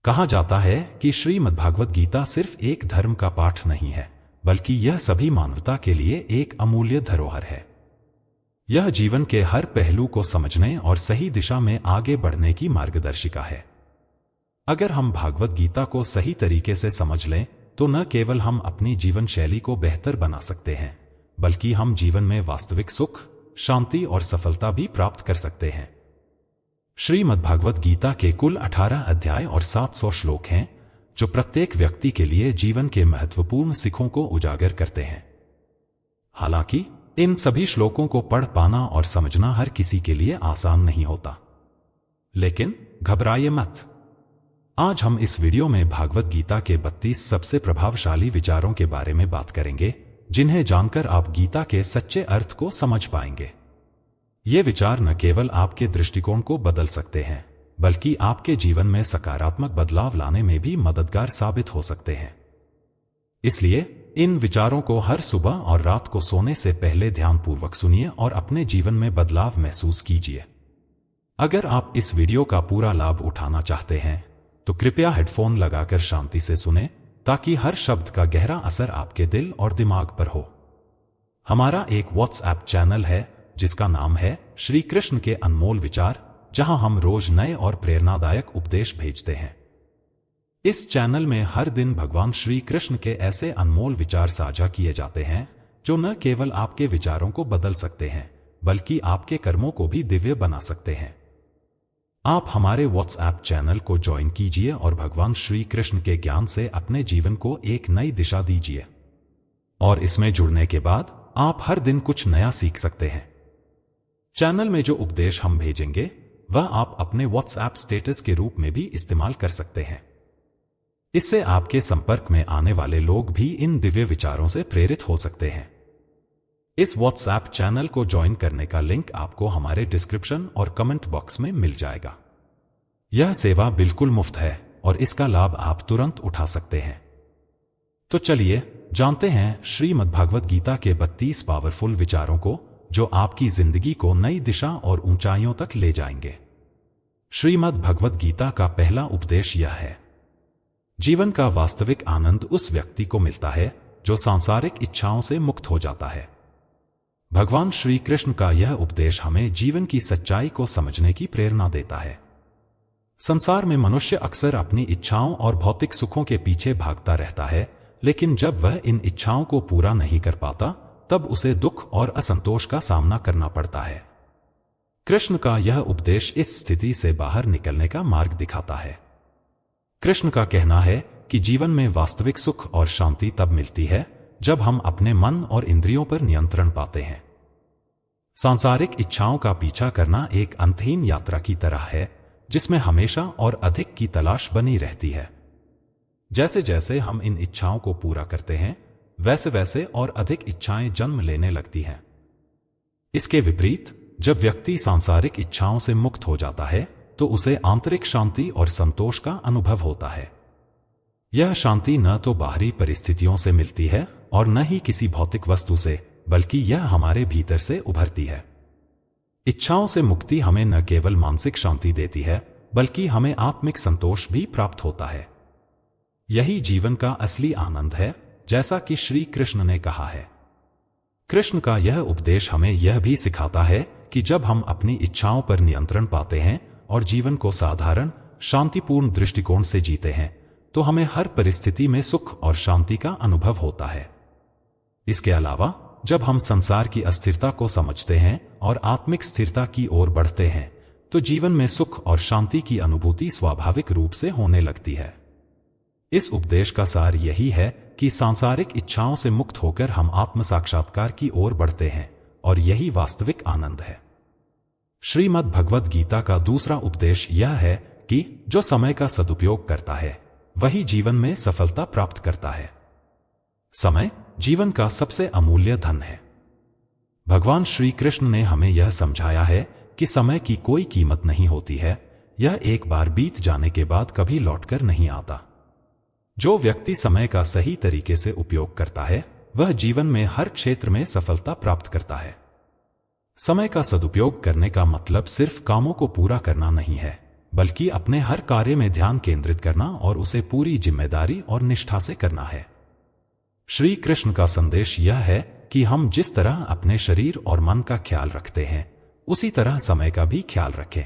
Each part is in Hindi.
कहा जाता है कि श्रीमद्भागवत गीता सिर्फ एक धर्म का पाठ नहीं है, बल्कि यह सभी मानवता के लिए एक अमूल्य धरोहर है। यह जीवन के हर पहलू को समझने और सही दिशा में आगे बढ़ने की मार्गदर्शिका है। अगर हम भागवत गीता को सही तरीके से समझ लें तो न केवल हम अपनी जीवन शैली को बेहतर बना सकते हैं, बल्कि हम जीवन में वास्तविक सुख, शांति और सफलता भी प्राप्त कर सकते हैं। श्रीमद्भागवत गीता के कुल 18 अध्याय और 700 श्लोक हैं, जो प्रत्येक व्यक्ति के लिए जीवन के महत्वपूर्ण सीखों को उजागर करते हैं। हालांकि इन सभी श्लोकों को पढ़ पाना और समझना हर किसी के लिए आसान नहीं होता, लेकिन घबराइए मत। आज हम इस वीडियो में भागवत गीता के 32 सबसे प्रभावशाली विचारों के बारे में बात करेंगे, जिन्हें जानकर आप गीता के सच्चे अर्थ को समझ पाएंगे। ये विचार न केवल आपके दृष्टिकोण को बदल सकते हैं, बल्कि आपके जीवन में सकारात्मक बदलाव लाने में भी मददगार साबित हो सकते हैं। इसलिए इन विचारों को हर सुबह और रात को सोने से पहले ध्यानपूर्वक सुनिए और अपने जीवन में बदलाव महसूस कीजिए। अगर आप इस वीडियो का पूरा लाभ उठाना चाहते हैं तो कृपया हेडफोन लगाकर शांति से सुनें, ताकि हर शब्द का गहरा असर आपके दिल और दिमाग पर हो। हमारा एक व्हाट्सएप चैनल है जिसका नाम है श्री कृष्ण के अनमोल विचार, जहां हम रोज नए और प्रेरणादायक उपदेश भेजते हैं। इस चैनल में हर दिन भगवान श्री कृष्ण के ऐसे अनमोल विचार साझा किए जाते हैं जो न केवल आपके विचारों को बदल सकते हैं, बल्कि आपके कर्मों को भी दिव्य बना सकते हैं। आप हमारे व्हाट्सएप चैनल को ज्वाइन कीजिए और भगवान श्री कृष्ण के ज्ञान से अपने जीवन को एक नई दिशा दीजिए। और इसमें जुड़ने के बाद आप हर दिन कुछ नया सीख सकते हैं। चैनल में जो उपदेश हम भेजेंगे वह आप अपने व्हाट्सएप स्टेटस के रूप में भी इस्तेमाल कर सकते हैं। इससे आपके संपर्क में आने वाले लोग भी इन दिव्य विचारों से प्रेरित हो सकते हैं। इस व्हाट्सएप चैनल को ज्वाइन करने का लिंक आपको हमारे डिस्क्रिप्शन और कमेंट बॉक्स में मिल जाएगा। यह सेवा बिल्कुल मुफ्त है और इसका लाभ आप तुरंत उठा सकते हैं। तो चलिए जानते हैं श्रीमद्भागवत गीता के 32 पावरफुल विचारों को, जो आपकी जिंदगी को नई दिशा और ऊंचाइयों तक ले जाएंगे। श्रीमद्भागवत गीता का पहला उपदेश यह है: जीवन का वास्तविक आनंद उस व्यक्ति को मिलता है जो सांसारिक इच्छाओं से मुक्त हो जाता है। भगवान श्री कृष्ण का यह उपदेश हमें जीवन की सच्चाई को समझने की प्रेरणा देता है। संसार में मनुष्य अक्सर अपनी इच्छाओं और भौतिक सुखों के पीछे भागता रहता है, लेकिन जब वह इन इच्छाओं को पूरा नहीं कर पाता तब उसे दुख और असंतोष का सामना करना पड़ता है। कृष्ण का यह उपदेश इस स्थिति से बाहर निकलने का मार्ग दिखाता है। कृष्ण का कहना है कि जीवन में वास्तविक सुख और शांति तब मिलती है जब हम अपने मन और इंद्रियों पर नियंत्रण पाते हैं। सांसारिक इच्छाओं का पीछा करना एक अंतहीन यात्रा की तरह है, जिसमें हमेशा और अधिक की तलाश बनी रहती है। जैसे जैसे हम इन इच्छाओं को पूरा करते हैं, वैसे वैसे और अधिक इच्छाएं जन्म लेने लगती हैं। इसके विपरीत, जब व्यक्ति सांसारिक इच्छाओं से मुक्त हो जाता है तो उसे आंतरिक शांति और संतोष का अनुभव होता है। यह शांति न तो बाहरी परिस्थितियों से मिलती है और न ही किसी भौतिक वस्तु से, बल्कि यह हमारे भीतर से उभरती है। इच्छाओं से मुक्ति हमें न केवल मानसिक शांति देती है, बल्कि हमें आत्मिक संतोष भी प्राप्त होता है। यही जीवन का असली आनंद है, जैसा कि श्री कृष्ण ने कहा है। कृष्ण का यह उपदेश हमें यह भी सिखाता है कि जब हम अपनी इच्छाओं पर नियंत्रण पाते हैं और जीवन को साधारण, शांतिपूर्ण दृष्टिकोण से जीते हैं, तो हमें हर परिस्थिति में सुख और शांति का अनुभव होता है। इसके अलावा, जब हम संसार की अस्थिरता को समझते हैं और आत्मिक स्थिरता की ओर बढ़ते हैं, तो जीवन में सुख और शांति की अनुभूति स्वाभाविक रूप से होने लगती है। इस उपदेश का सार यही है कि सांसारिक इच्छाओं से मुक्त होकर हम आत्म साक्षात्कार की ओर बढ़ते हैं, और यही वास्तविक आनंद है। श्रीमद्भगवत गीता का दूसरा उपदेश यह है कि जो समय का सदुपयोग करता है वही जीवन में सफलता प्राप्त करता है। समय जीवन का सबसे अमूल्य धन है। भगवान श्री कृष्ण ने हमें यह समझाया है कि समय की कोई कीमत नहीं होती है, यह एक बार बीत जाने के बाद कभी लौटकर नहीं आता। जो व्यक्ति समय का सही तरीके से उपयोग करता है वह जीवन में हर क्षेत्र में सफलता प्राप्त करता है। समय का सदुपयोग करने का मतलब सिर्फ कामों को पूरा करना नहीं है, बल्कि अपने हर कार्य में ध्यान केंद्रित करना और उसे पूरी जिम्मेदारी और निष्ठा से करना है। श्री कृष्ण का संदेश यह है कि हम जिस तरह अपने शरीर और मन का ख्याल रखते हैं, उसी तरह समय का भी ख्याल रखें।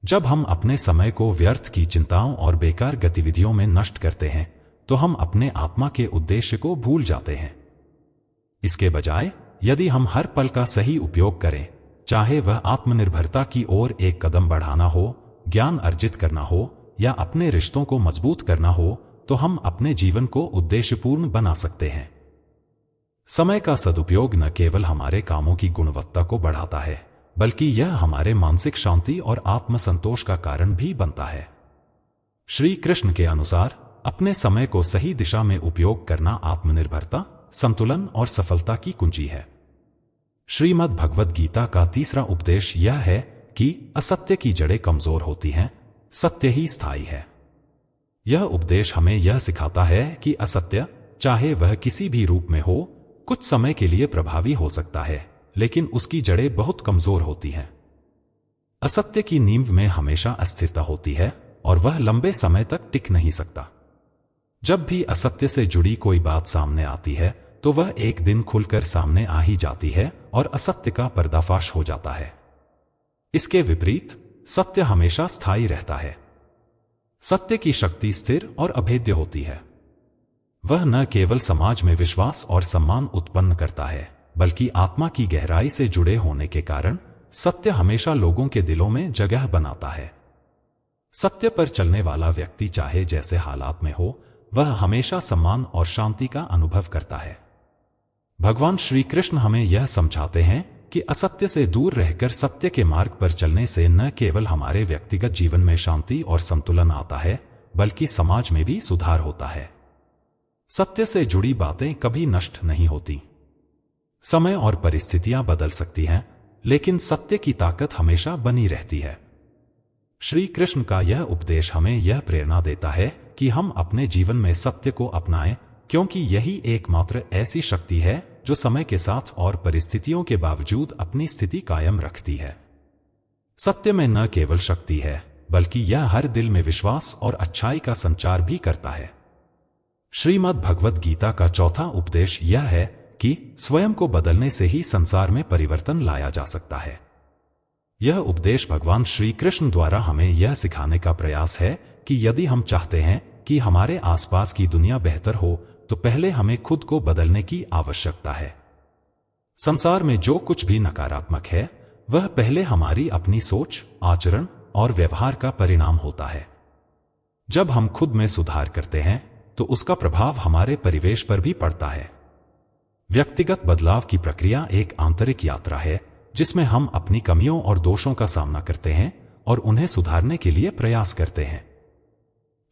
जब हम अपने समय को व्यर्थ की चिंताओं और बेकार गतिविधियों में नष्ट करते हैं, तो हम अपने आत्मा के उद्देश्य को भूल जाते हैं। इसके बजाय यदि हम हर पल का सही उपयोग करें, चाहे वह आत्मनिर्भरता की ओर एक कदम बढ़ाना हो, ज्ञान अर्जित करना हो या अपने रिश्तों को मजबूत करना हो, तो हम अपने जीवन को उद्देश्यपूर्ण बना सकते हैं। समय का सदुपयोग न केवल हमारे कामों की गुणवत्ता को बढ़ाता है, बल्कि यह हमारे मानसिक शांति और आत्मसंतोष का कारण भी बनता है। श्री कृष्ण के अनुसार अपने समय को सही दिशा में उपयोग करना आत्मनिर्भरता, संतुलन और सफलता की कुंजी है। श्रीमद् भगवद गीता का तीसरा उपदेश यह है कि असत्य की जड़ें कमजोर होती हैं, सत्य ही स्थायी है। यह उपदेश हमें यह सिखाता है कि असत्य, चाहे वह किसी भी रूप में हो, कुछ समय के लिए प्रभावी हो सकता है, लेकिन उसकी जड़ें बहुत कमजोर होती हैं। असत्य की नींव में हमेशा अस्थिरता होती है और वह लंबे समय तक टिक नहीं सकता। जब भी असत्य से जुड़ी कोई बात सामने आती है, तो वह एक दिन खुलकर सामने आ ही जाती है और असत्य का पर्दाफाश हो जाता है। इसके विपरीत सत्य हमेशा स्थायी रहता है। सत्य की शक्ति स्थिर और अभेद्य होती है। वह न केवल समाज में विश्वास और सम्मान उत्पन्न करता है, बल्कि आत्मा की गहराई से जुड़े होने के कारण सत्य हमेशा लोगों के दिलों में जगह बनाता है। सत्य पर चलने वाला व्यक्ति चाहे जैसे हालात में हो, वह हमेशा सम्मान और शांति का अनुभव करता है। भगवान श्री कृष्ण हमें यह समझाते हैं कि असत्य से दूर रहकर सत्य के मार्ग पर चलने से न केवल हमारे व्यक्तिगत जीवन में शांति और संतुलन आता है, बल्कि समाज में भी सुधार होता है। सत्य से जुड़ी बातें कभी नष्ट नहीं होती। समय और परिस्थितियां बदल सकती हैं, लेकिन सत्य की ताकत हमेशा बनी रहती है। श्री कृष्ण का यह उपदेश हमें यह प्रेरणा देता है कि हम अपने जीवन में सत्य को अपनाएं, क्योंकि यही एकमात्र ऐसी शक्ति है जो समय के साथ और परिस्थितियों के बावजूद अपनी स्थिति कायम रखती है। सत्य में न केवल शक्ति है, बल्कि यह हर दिल में विश्वास और अच्छाई का संचार भी करता है। श्रीमद् भगवद गीता का चौथा उपदेश यह है कि स्वयं को बदलने से ही संसार में परिवर्तन लाया जा सकता है। यह उपदेश भगवान श्री कृष्ण द्वारा हमें यह सिखाने का प्रयास है कि यदि हम चाहते हैं कि हमारे आसपास की दुनिया बेहतर हो, तो पहले हमें खुद को बदलने की आवश्यकता है। संसार में जो कुछ भी नकारात्मक है, वह पहले हमारी अपनी सोच, आचरण और व्यवहार का परिणाम होता है। जब हम खुद में सुधार करते हैं, तो उसका प्रभाव हमारे परिवेश पर भी पड़ता है। व्यक्तिगत बदलाव की प्रक्रिया एक आंतरिक यात्रा है, जिसमें हम अपनी कमियों और दोषों का सामना करते हैं और उन्हें सुधारने के लिए प्रयास करते हैं।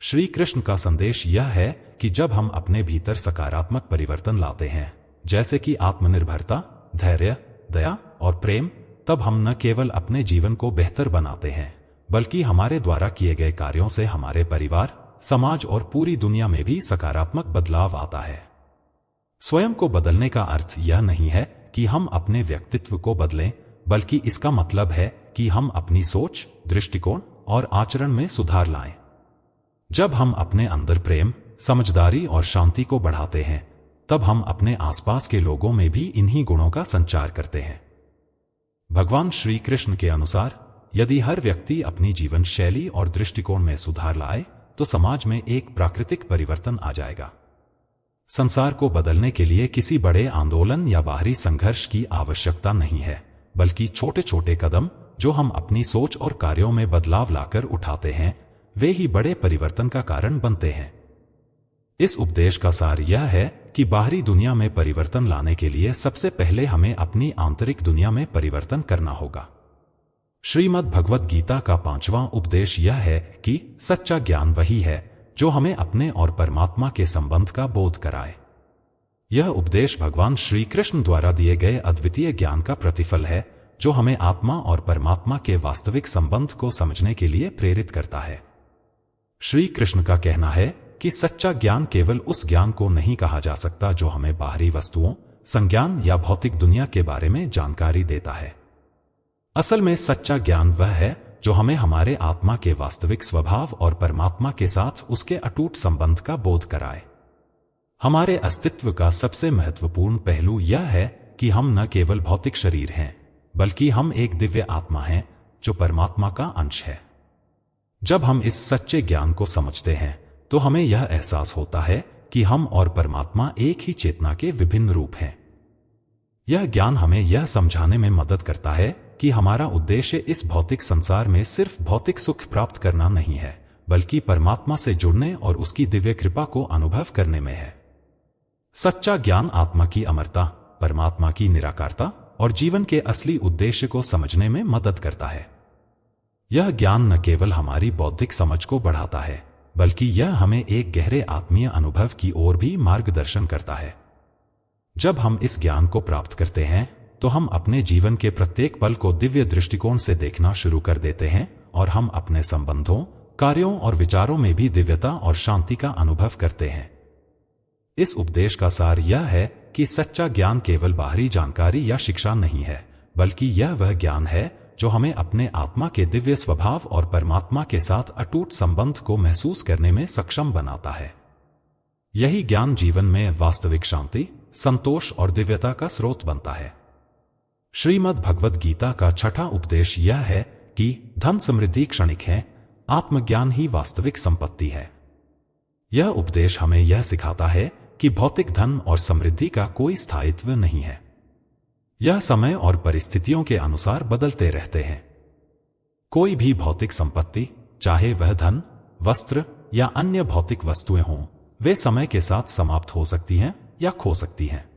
श्री कृष्ण का संदेश यह है कि जब हम अपने भीतर सकारात्मक परिवर्तन लाते हैं, जैसे कि आत्मनिर्भरता, धैर्य, दया और प्रेम, तब हम न केवल अपने जीवन को बेहतर बनाते हैं, बल्कि हमारे द्वारा किए गए कार्यों से हमारे परिवार, समाज और पूरी दुनिया में भी सकारात्मक बदलाव आता है। स्वयं को बदलने का अर्थ यह नहीं है कि हम अपने व्यक्तित्व को बदलें, बल्कि इसका मतलब है कि हम अपनी सोच, दृष्टिकोण और आचरण में सुधार लाएं। जब हम अपने अंदर प्रेम, समझदारी और शांति को बढ़ाते हैं, तब हम अपने आसपास के लोगों में भी इन्हीं गुणों का संचार करते हैं। भगवान श्री कृष्ण के अनुसार यदि हर व्यक्ति अपनी जीवन शैली और दृष्टिकोण में सुधार लाए, तो समाज में एक प्राकृतिक परिवर्तन आ जाएगा। संसार को बदलने के लिए किसी बड़े आंदोलन या बाहरी संघर्ष की आवश्यकता नहीं है, बल्कि छोटे छोटे कदम जो हम अपनी सोच और कार्यों में बदलाव लाकर उठाते हैं, वे ही बड़े परिवर्तन का कारण बनते हैं। इस उपदेश का सार यह है कि बाहरी दुनिया में परिवर्तन लाने के लिए सबसे पहले हमें अपनी आंतरिक दुनिया में परिवर्तन करना होगा। श्रीमद् भगवद गीता का 5वां उपदेश यह है कि सच्चा ज्ञान वही है जो हमें अपने और परमात्मा के संबंध का बोध कराए। यह उपदेश भगवान श्री कृष्ण द्वारा दिए गए अद्वितीय ज्ञान का प्रतिफल है, जो हमें आत्मा और परमात्मा के वास्तविक संबंध को समझने के लिए प्रेरित करता है। श्री कृष्ण का कहना है कि सच्चा ज्ञान केवल उस ज्ञान को नहीं कहा जा सकता जो हमें बाहरी वस्तुओं, संज्ञान या भौतिक दुनिया के बारे में जानकारी देता है। असल में सच्चा ज्ञान वह है जो हमें हमारे आत्मा के वास्तविक स्वभाव और परमात्मा के साथ उसके अटूट संबंध का बोध कराए। हमारे अस्तित्व का सबसे महत्वपूर्ण पहलू यह है कि हम न केवल भौतिक शरीर हैं, बल्कि हम एक दिव्य आत्मा हैं जो परमात्मा का अंश है। जब हम इस सच्चे ज्ञान को समझते हैं तो हमें यह एहसास होता है कि हम और परमात्मा एक ही चेतना के विभिन्न रूप हैं। यह ज्ञान हमें यह समझाने में मदद करता है कि हमारा उद्देश्य इस भौतिक संसार में सिर्फ भौतिक सुख प्राप्त करना नहीं है, बल्कि परमात्मा से जुड़ने और उसकी दिव्य कृपा को अनुभव करने में है। सच्चा ज्ञान आत्मा की अमरता, परमात्मा की निराकारता और जीवन के असली उद्देश्य को समझने में मदद करता है। यह ज्ञान न केवल हमारी बौद्धिक समझ को बढ़ाता है, बल्कि यह हमें एक गहरे आत्मीय अनुभव की ओर भी मार्गदर्शन करता है। जब हम इस ज्ञान को प्राप्त करते हैं तो हम अपने जीवन के प्रत्येक पल को दिव्य दृष्टिकोण से देखना शुरू कर देते हैं और हम अपने संबंधों, कार्यों और विचारों में भी दिव्यता और शांति का अनुभव करते हैं। इस उपदेश का सार यह है कि सच्चा ज्ञान केवल बाहरी जानकारी या शिक्षा नहीं है, बल्कि यह वह ज्ञान है जो हमें अपने आत्मा के दिव्य स्वभाव और परमात्मा के साथ अटूट संबंध को महसूस करने में सक्षम बनाता है। यही ज्ञान जीवन में वास्तविक शांति, संतोष और दिव्यता का स्रोत बनता है। श्रीमद् भगवद गीता का छठा उपदेश यह है कि धन समृद्धि क्षणिक है, आत्मज्ञान ही वास्तविक संपत्ति है। यह उपदेश हमें यह सिखाता है कि भौतिक धन और समृद्धि का कोई स्थायित्व नहीं है। यह समय और परिस्थितियों के अनुसार बदलते रहते हैं। कोई भी भौतिक संपत्ति, चाहे वह धन, वस्त्र या अन्य भौतिक वस्तुएं हों, वे समय के साथ समाप्त हो सकती हैं या खो सकती हैं।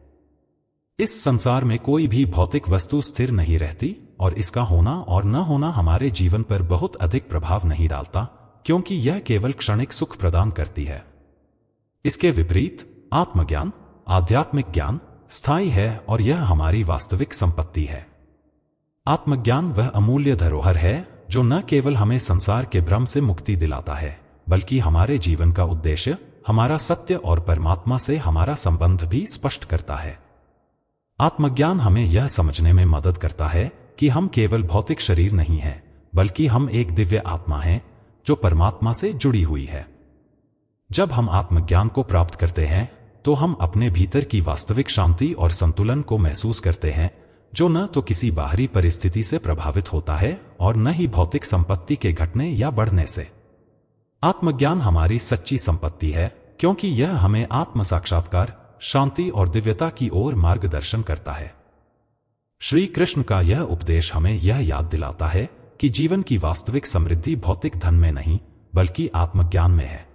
इस संसार में कोई भी भौतिक वस्तु स्थिर नहीं रहती और इसका होना और न होना हमारे जीवन पर बहुत अधिक प्रभाव नहीं डालता, क्योंकि यह केवल क्षणिक सुख प्रदान करती है। इसके विपरीत आत्मज्ञान, आध्यात्मिक ज्ञान स्थायी है और यह हमारी वास्तविक संपत्ति है। आत्मज्ञान वह अमूल्य धरोहर है जो न केवल हमें संसार के भ्रम से मुक्ति दिलाता है, बल्कि हमारे जीवन का उद्देश्य, हमारा सत्य और परमात्मा से हमारा संबंध भी स्पष्ट करता है। आत्मज्ञान हमें यह समझने में मदद करता है कि हम केवल भौतिक शरीर नहीं हैं, बल्कि हम एक दिव्य आत्मा हैं जो परमात्मा से जुड़ी हुई है। जब हम आत्मज्ञान को प्राप्त करते हैं तो हम अपने भीतर की वास्तविक शांति और संतुलन को महसूस करते हैं, जो न तो किसी बाहरी परिस्थिति से प्रभावित होता है और न ही भौतिक संपत्ति के घटने या बढ़ने से। आत्मज्ञान हमारी सच्ची संपत्ति है, क्योंकि यह हमें आत्म साक्षात्कार, शांति और दिव्यता की ओर मार्गदर्शन करता है। श्री कृष्ण का यह उपदेश हमें यह याद दिलाता है कि जीवन की वास्तविक समृद्धि भौतिक धन में नहीं, बल्कि आत्मज्ञान में है।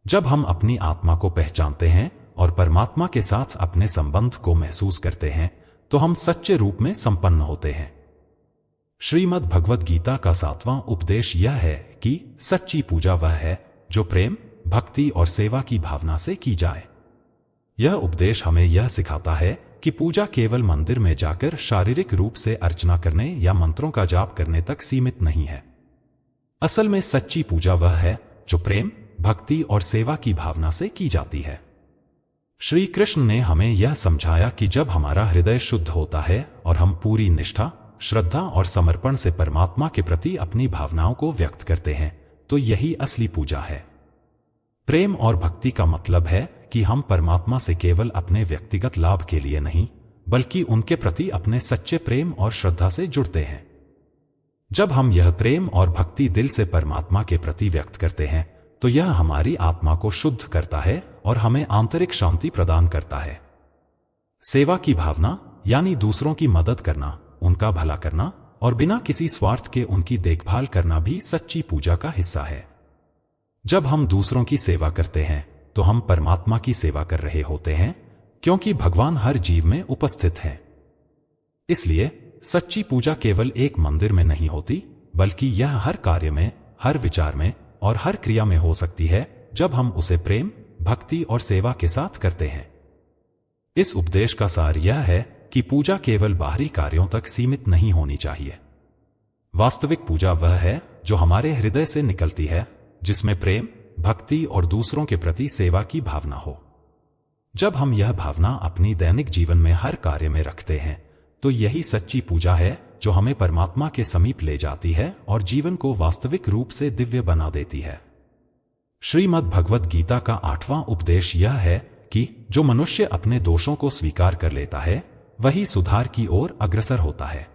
जब हम अपनी आत्मा को पहचानते हैं और परमात्मा के साथ अपने संबंध को महसूस करते हैं, तो हम सच्चे रूप में संपन्न होते हैं। श्रीमद् भगवद गीता का 7वां उपदेश यह है कि सच्ची पूजा वह है जो प्रेम, भक्ति और सेवा की भावना से की जाए। यह उपदेश हमें यह सिखाता है कि पूजा केवल मंदिर में जाकर शारीरिक रूप से अर्चना करने या मंत्रों का जाप करने तक सीमित नहीं है। असल में सच्ची पूजा वह है जो प्रेम, भक्ति और सेवा की भावना से की जाती है। श्री कृष्ण ने हमें यह समझाया कि जब हमारा हृदय शुद्ध होता है और हम पूरी निष्ठा, श्रद्धा और समर्पण से परमात्मा के प्रति अपनी भावनाओं को व्यक्त करते हैं, तो यही असली पूजा है। प्रेम और भक्ति का मतलब है कि हम परमात्मा से केवल अपने व्यक्तिगत लाभ के लिए नहीं, बल्कि उनके प्रति अपने सच्चे प्रेम और श्रद्धा से जुड़ते हैं। जब हम यह प्रेम और भक्ति दिल से परमात्मा के प्रति व्यक्त करते हैं, तो यह हमारी आत्मा को शुद्ध करता है और हमें आंतरिक शांति प्रदान करता है। सेवा की भावना यानी दूसरों की मदद करना, उनका भला करना और बिना किसी स्वार्थ के उनकी देखभाल करना भी सच्ची पूजा का हिस्सा है। जब हम दूसरों की सेवा करते हैं तो हम परमात्मा की सेवा कर रहे होते हैं, क्योंकि भगवान हर जीव में उपस्थित हैं। इसलिए सच्ची पूजा केवल एक मंदिर में नहीं होती, बल्कि यह हर कार्य में, हर विचार में और हर क्रिया में हो सकती है जब हम उसे प्रेम, भक्ति और सेवा के साथ करते हैं। इस उपदेश का सार यह है कि पूजा केवल बाहरी कार्यों तक सीमित नहीं होनी चाहिए। वास्तविक पूजा वह है जो हमारे हृदय से निकलती है, जिसमें प्रेम, भक्ति और दूसरों के प्रति सेवा की भावना हो। जब हम यह भावना अपनी दैनिक जीवन में हर कार्य में रखते हैं, तो यही सच्ची पूजा है जो हमें परमात्मा के समीप ले जाती है और जीवन को वास्तविक रूप से दिव्य बना देती है। श्रीमद् भगवद गीता का 8वां उपदेश यह है कि जो मनुष्य अपने दोषों को स्वीकार कर लेता है वही सुधार की ओर अग्रसर होता है।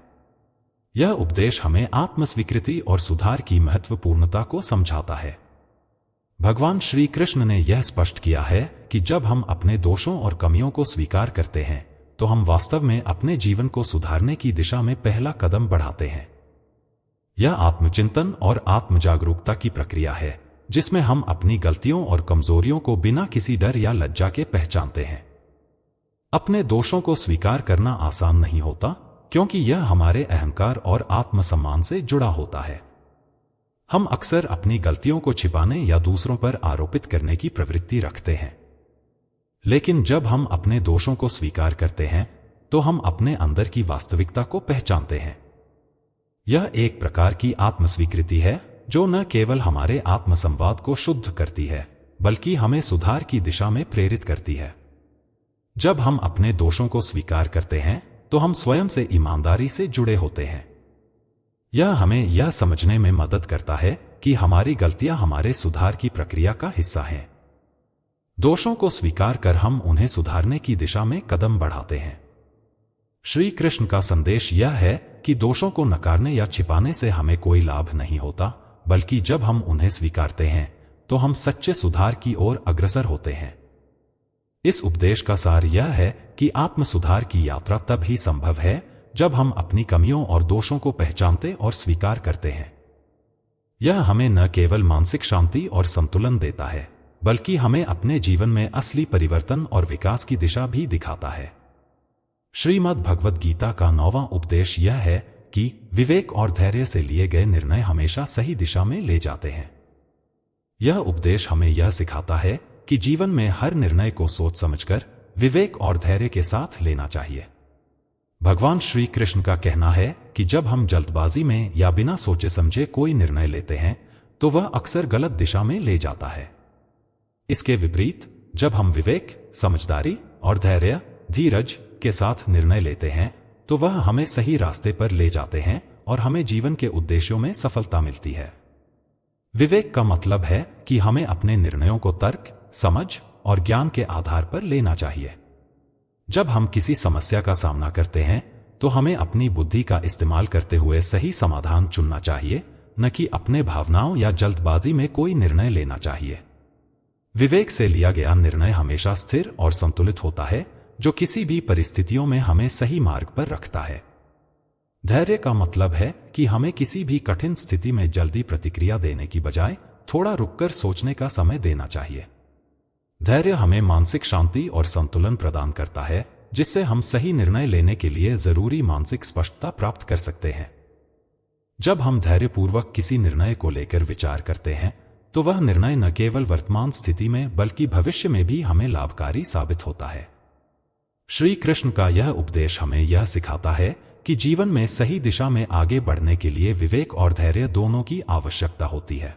यह उपदेश हमें आत्मस्वीकृति और सुधार की महत्वपूर्णता को समझाता है। भगवान श्री कृष्ण ने यह स्पष्ट किया है कि जब हम अपने दोषों और कमियों को स्वीकार करते हैं तो हम वास्तव में अपने जीवन को सुधारने की दिशा में पहला कदम बढ़ाते हैं। यह आत्मचिंतन और आत्मजागरूकता की प्रक्रिया है जिसमें हम अपनी गलतियों और कमजोरियों को बिना किसी डर या लज्जा के पहचानते हैं। अपने दोषों को स्वीकार करना आसान नहीं होता क्योंकि यह हमारे अहंकार और आत्मसम्मान से जुड़ा होता है। हम अक्सर अपनी गलतियों को छिपाने या दूसरों पर आरोपित करने की प्रवृत्ति रखते हैं। लेकिन जब हम अपने दोषों को स्वीकार करते हैं तो हम अपने अंदर की वास्तविकता को पहचानते हैं। यह एक प्रकार की आत्मस्वीकृति है जो न केवल हमारे आत्मसंवाद को शुद्ध करती है बल्कि हमें सुधार की दिशा में प्रेरित करती है। जब हम अपने दोषों को स्वीकार करते हैं तो हम स्वयं से ईमानदारी से जुड़े होते हैं। यह हमें यह समझने में मदद करता है कि हमारी गलतियां हमारे सुधार की प्रक्रिया का हिस्सा हैं। दोषों को स्वीकार कर हम उन्हें सुधारने की दिशा में कदम बढ़ाते हैं। श्री कृष्ण का संदेश यह है कि दोषों को नकारने या छिपाने से हमें कोई लाभ नहीं होता, बल्कि जब हम उन्हें स्वीकारते हैं तो हम सच्चे सुधार की ओर अग्रसर होते हैं। इस उपदेश का सार यह है कि आत्म सुधार की यात्रा तब ही संभव है जब हम अपनी कमियों और दोषों को पहचानते और स्वीकार करते हैं। यह हमें न केवल मानसिक शांति और संतुलन देता है बल्कि हमें अपने जीवन में असली परिवर्तन और विकास की दिशा भी दिखाता है। श्रीमद् भगवद गीता का 9वां उपदेश यह है कि विवेक और धैर्य से लिए गए निर्णय हमेशा सही दिशा में ले जाते हैं। यह उपदेश हमें यह सिखाता है कि जीवन में हर निर्णय को सोच समझकर विवेक और धैर्य के साथ लेना चाहिए। भगवान श्री कृष्ण का कहना है कि जब हम जल्दबाजी में या बिना सोचे समझे कोई निर्णय लेते हैं तो वह अक्सर गलत दिशा में ले जाता है। इसके विपरीत जब हम विवेक, समझदारी और धैर्य, धीरज के साथ निर्णय लेते हैं तो वह हमें सही रास्ते पर ले जाते हैं और हमें जीवन के उद्देश्यों में सफलता मिलती है। विवेक का मतलब है कि हमें अपने निर्णयों को तर्क, समझ और ज्ञान के आधार पर लेना चाहिए। जब हम किसी समस्या का सामना करते हैं तो हमें अपनी बुद्धि का इस्तेमाल करते हुए सही समाधान चुनना चाहिए, न कि अपने भावनाओं या जल्दबाजी में कोई निर्णय लेना चाहिए। विवेक से लिया गया निर्णय हमेशा स्थिर और संतुलित होता है, जो किसी भी परिस्थितियों में हमें सही मार्ग पर रखता है। धैर्य का मतलब है कि हमें किसी भी कठिन स्थिति में जल्दी प्रतिक्रिया देने की बजाय थोड़ा रुककर सोचने का समय देना चाहिए। धैर्य हमें मानसिक शांति और संतुलन प्रदान करता है, जिससे हम सही निर्णय लेने के लिए जरूरी मानसिक स्पष्टता प्राप्त कर सकते हैं। जब हम धैर्यपूर्वक किसी निर्णय को लेकर विचार करते हैं तो वह निर्णय न केवल वर्तमान स्थिति में बल्कि भविष्य में भी हमें लाभकारी साबित होता है। श्री कृष्ण का यह उपदेश हमें यह सिखाता है कि जीवन में सही दिशा में आगे बढ़ने के लिए विवेक और धैर्य दोनों की आवश्यकता होती है।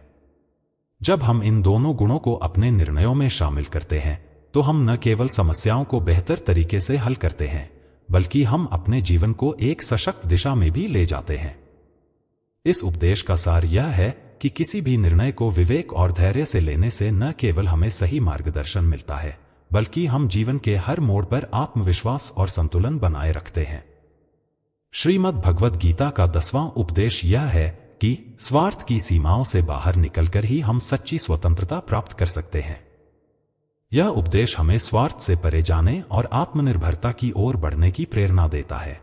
जब हम इन दोनों गुणों को अपने निर्णयों में शामिल करते हैं तो हम न केवल समस्याओं को बेहतर तरीके से हल करते हैं बल्कि हम अपने जीवन को एक सशक्त दिशा में भी ले जाते हैं। इस उपदेश का सार यह है कि किसी भी निर्णय को विवेक और धैर्य से लेने से न केवल हमें सही मार्गदर्शन मिलता है बल्कि हम जीवन के हर मोड़ पर आत्मविश्वास और संतुलन बनाए रखते हैं। श्रीमद् भगवद गीता का 10वां उपदेश यह है कि स्वार्थ की सीमाओं से बाहर निकलकर ही हम सच्ची स्वतंत्रता प्राप्त कर सकते हैं। यह उपदेश हमें स्वार्थ से परे जाने और आत्मनिर्भरता की ओर बढ़ने की प्रेरणा देता है।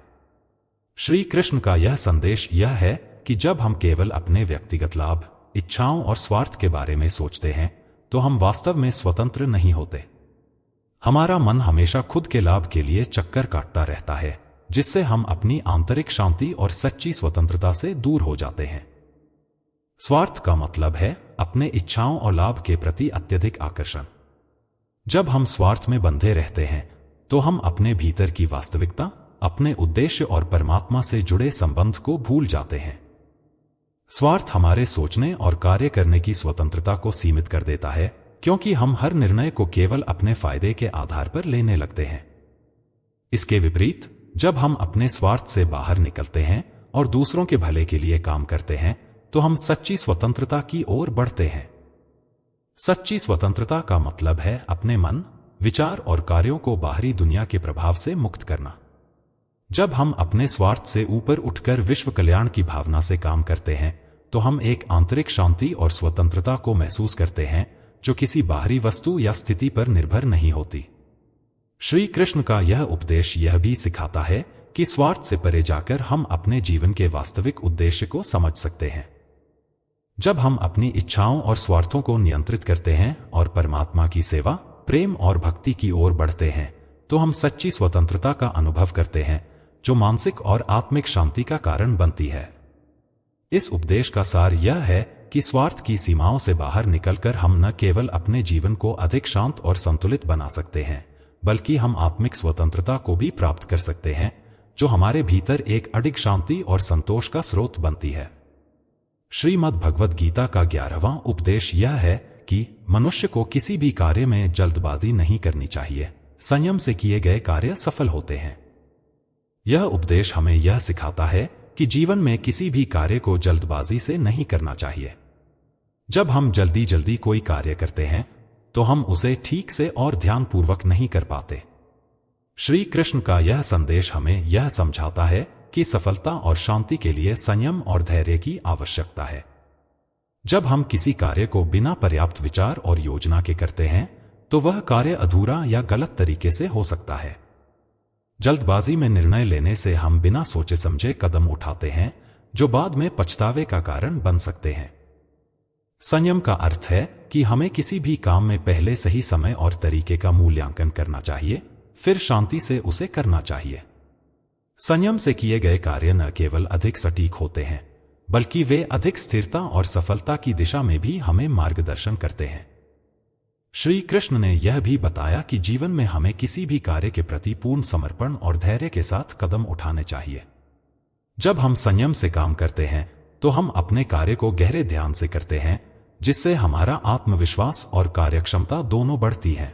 श्री कृष्ण का यह संदेश यह है कि जब हम केवल अपने व्यक्तिगत लाभ, इच्छाओं और स्वार्थ के बारे में सोचते हैं तो हम वास्तव में स्वतंत्र नहीं होते। हमारा मन हमेशा खुद के लाभ के लिए चक्कर काटता रहता है, जिससे हम अपनी आंतरिक शांति और सच्ची स्वतंत्रता से दूर हो जाते हैं। स्वार्थ का मतलब है अपने इच्छाओं और लाभ के प्रति अत्यधिक आकर्षण। जब हम स्वार्थ में बंधे रहते हैं तो हम अपने भीतर की वास्तविकता, अपने उद्देश्य और परमात्मा से जुड़े संबंध को भूल जाते हैं। स्वार्थ हमारे सोचने और कार्य करने की स्वतंत्रता को सीमित कर देता है, क्योंकि हम हर निर्णय को केवल अपने फायदे के आधार पर लेने लगते हैं। इसके विपरीत जब हम अपने स्वार्थ से बाहर निकलते हैं और दूसरों के भले के लिए काम करते हैं तो हम सच्ची स्वतंत्रता की ओर बढ़ते हैं। सच्ची स्वतंत्रता का मतलब है अपने मन, विचार और कार्यों को बाहरी दुनिया के प्रभाव से मुक्त करना। जब हम अपने स्वार्थ से ऊपर उठकर विश्व कल्याण की भावना से काम करते हैं तो हम एक आंतरिक शांति और स्वतंत्रता को महसूस करते हैं जो किसी बाहरी वस्तु या स्थिति पर निर्भर नहीं होती। श्री कृष्ण का यह उपदेश यह भी सिखाता है कि स्वार्थ से परे जाकर हम अपने जीवन के वास्तविक उद्देश्य को समझ सकते हैं। जब हम अपनी इच्छाओं और स्वार्थों को नियंत्रित करते हैं और परमात्मा की सेवा, प्रेम और भक्ति की ओर बढ़ते हैं तो हम सच्ची स्वतंत्रता का अनुभव करते हैं जो मानसिक और आत्मिक शांति का कारण बनती है। इस उपदेश का सार यह है कि स्वार्थ की सीमाओं से बाहर निकलकर हम न केवल अपने जीवन को अधिक शांत और संतुलित बना सकते हैं बल्कि हम आत्मिक स्वतंत्रता को भी प्राप्त कर सकते हैं जो हमारे भीतर एक अडिग शांति और संतोष का स्रोत बनती है। श्रीमद् भगवद गीता का 11वां उपदेश यह है कि मनुष्य को किसी भी कार्य में जल्दबाजी नहीं करनी चाहिए। संयम से किए गए कार्य सफल होते हैं। यह उपदेश हमें यह सिखाता है कि जीवन में किसी भी कार्य को जल्दबाजी से नहीं करना चाहिए। जब हम जल्दी जल्दी कोई कार्य करते हैं तो हम उसे ठीक से और ध्यानपूर्वक नहीं कर पाते। श्री कृष्ण का यह संदेश हमें यह समझाता है कि सफलता और शांति के लिए संयम और धैर्य की आवश्यकता है। जब हम किसी कार्य को बिना पर्याप्त विचार और योजना के करते हैं तो वह कार्य अधूरा या गलत तरीके से हो सकता है। जल्दबाजी में निर्णय लेने से हम बिना सोचे समझे कदम उठाते हैं जो बाद में पछतावे का कारण बन सकते हैं। संयम का अर्थ है कि हमें किसी भी काम में पहले सही समय और तरीके का मूल्यांकन करना चाहिए, फिर शांति से उसे करना चाहिए। संयम से किए गए कार्य न केवल अधिक सटीक होते हैं बल्कि वे अधिक स्थिरता और सफलता की दिशा में भी हमें मार्गदर्शन करते हैं। श्री कृष्ण ने यह भी बताया कि जीवन में हमें किसी भी कार्य के प्रति पूर्ण समर्पण और धैर्य के साथ कदम उठाने चाहिए। जब हम संयम से काम करते हैं तो हम अपने कार्य को गहरे ध्यान से करते हैं जिससे हमारा आत्मविश्वास और कार्यक्षमता दोनों बढ़ती हैं।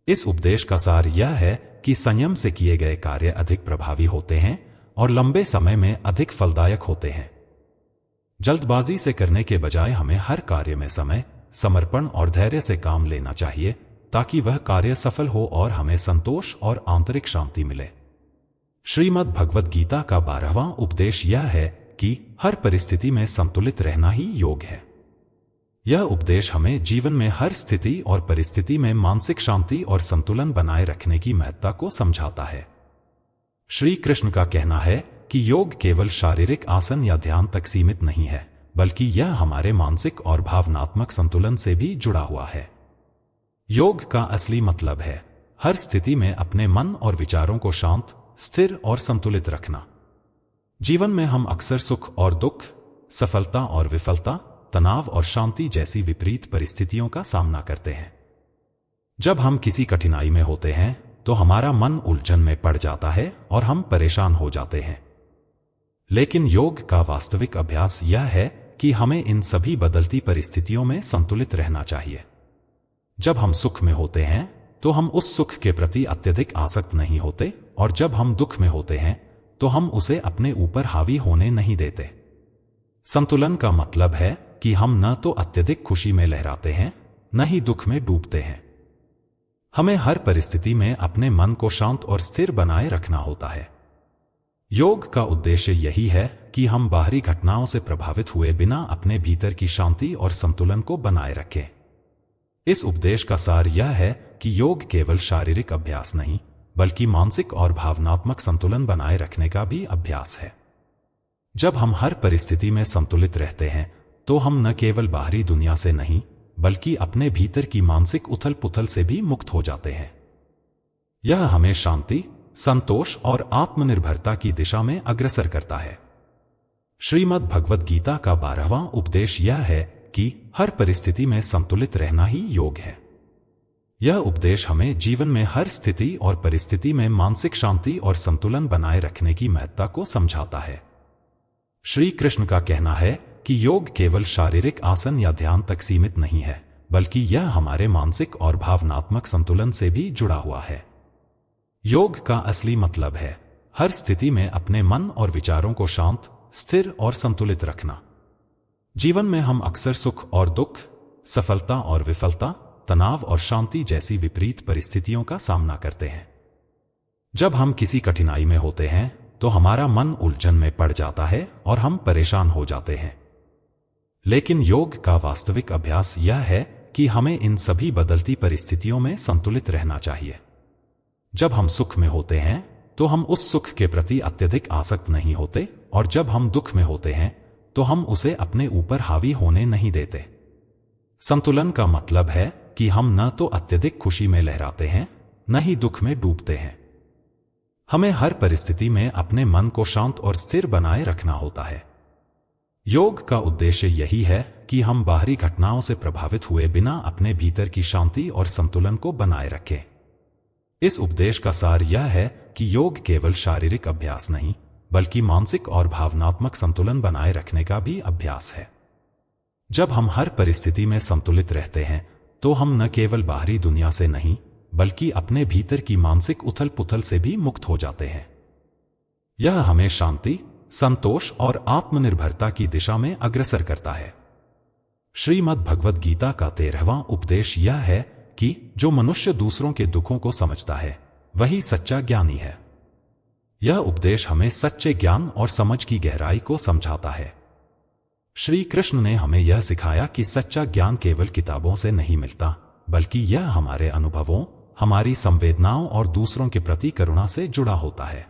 इस उपदेश का सार यह है कि संयम से किए गए कार्य अधिक प्रभावी होते हैं और लंबे समय में अधिक फलदायक होते हैं। जल्दबाजी से करने के बजाय हमें हर कार्य में समय, समर्पण और धैर्य से काम लेना चाहिए ताकि वह कार्य सफल हो और हमें संतोष और आंतरिक शांति मिले। श्रीमद् भगवद गीता का 12वां उपदेश यह है कि हर परिस्थिति में संतुलित रहना ही योग है। यह उपदेश हमें जीवन में हर स्थिति और परिस्थिति में मानसिक शांति और संतुलन बनाए रखने की महत्ता को समझाता है। श्री कृष्ण का कहना है कि योग केवल शारीरिक आसन या ध्यान तक सीमित नहीं है बल्कि यह हमारे मानसिक और भावनात्मक संतुलन से भी जुड़ा हुआ है। योग का असली मतलब है हर स्थिति में अपने मन और विचारों को शांत, स्थिर और संतुलित रखना। जीवन में हम अक्सर सुख और दुख, सफलता और विफलता, तनाव और शांति जैसी विपरीत परिस्थितियों का सामना करते हैं। जब हम किसी कठिनाई में होते हैं तो हमारा मन उलझन में पड़ जाता है और हम परेशान हो जाते हैं। लेकिन योग का वास्तविक अभ्यास यह है कि हमें इन सभी बदलती परिस्थितियों में संतुलित रहना चाहिए। जब हम सुख में होते हैं तो हम उस सुख के प्रति अत्यधिक आसक्त नहीं होते और जब हम दुख में होते हैं तो हम उसे अपने ऊपर हावी होने नहीं देते। संतुलन का मतलब है कि हम न तो अत्यधिक खुशी में लहराते हैं न ही दुख में डूबते हैं। हमें हर परिस्थिति में अपने मन को शांत और स्थिर बनाए रखना होता है। योग का उद्देश्य यही है कि हम बाहरी घटनाओं से प्रभावित हुए बिना अपने भीतर की शांति और संतुलन को बनाए रखें। इस उपदेश का सार यह है कि योग केवल शारीरिक अभ्यास नहीं बल्कि मानसिक और भावनात्मक संतुलन बनाए रखने का भी अभ्यास है। जब हम हर परिस्थिति में संतुलित रहते हैं तो हम न केवल बाहरी दुनिया से नहीं बल्कि अपने भीतर की मानसिक उथल पुथल से भी मुक्त हो जाते हैं। यह हमें शांति, संतोष और आत्मनिर्भरता की दिशा में अग्रसर करता है। श्रीमद् भगवद गीता का 12वां उपदेश यह है कि हर परिस्थिति में संतुलित रहना ही योग है। यह उपदेश हमें जीवन में हर स्थिति और परिस्थिति में मानसिक शांति और संतुलन बनाए रखने की महत्ता को समझाता है। श्री कृष्ण का कहना है कि योग केवल शारीरिक आसन या ध्यान तक सीमित नहीं है बल्कि यह हमारे मानसिक और भावनात्मक संतुलन से भी जुड़ा हुआ है। योग का असली मतलब है हर स्थिति में अपने मन और विचारों को शांत, स्थिर और संतुलित रखना। जीवन में हम अक्सर सुख और दुख, सफलता और विफलता, तनाव और शांति जैसी विपरीत परिस्थितियों का सामना करते हैं। जब हम किसी कठिनाई में होते हैं तो हमारा मन उलझन में पड़ जाता है और हम परेशान हो जाते हैं। लेकिन योग का वास्तविक अभ्यास यह है कि हमें इन सभी बदलती परिस्थितियों में संतुलित रहना चाहिए। जब हम सुख में होते हैं तो हम उस सुख के प्रति अत्यधिक आसक्त नहीं होते, और जब हम दुख में होते हैं तो हम उसे अपने ऊपर हावी होने नहीं देते। संतुलन का मतलब है कि हम न तो अत्यधिक खुशी में लहराते हैं, न ही दुख में डूबते हैं। हमें हर परिस्थिति में अपने मन को शांत और स्थिर बनाए रखना होता है। योग का उद्देश्य यही है कि हम बाहरी घटनाओं से प्रभावित हुए बिना अपने भीतर की शांति और संतुलन को बनाए रखें। इस उपदेश का सार यह है कि योग केवल शारीरिक अभ्यास नहीं, बल्कि मानसिक और भावनात्मक संतुलन बनाए रखने का भी अभ्यास है। जब हम हर परिस्थिति में संतुलित रहते हैं तो हम न केवल बाहरी दुनिया से नहीं, बल्कि अपने भीतर की मानसिक उथल पुथल से भी मुक्त हो जाते हैं। यह हमें शांति, संतोष और आत्मनिर्भरता की दिशा में अग्रसर करता है। श्रीमद् भगवद गीता का 13वां उपदेश यह है कि जो मनुष्य दूसरों के दुखों को समझता है वही सच्चा ज्ञानी है। यह उपदेश हमें सच्चे ज्ञान और समझ की गहराई को समझाता है। श्री कृष्ण ने हमें यह सिखाया कि सच्चा ज्ञान केवल किताबों से नहीं मिलता, बल्कि यह हमारे अनुभवों, हमारी संवेदनाओं और दूसरों के प्रति करुणा से जुड़ा होता है।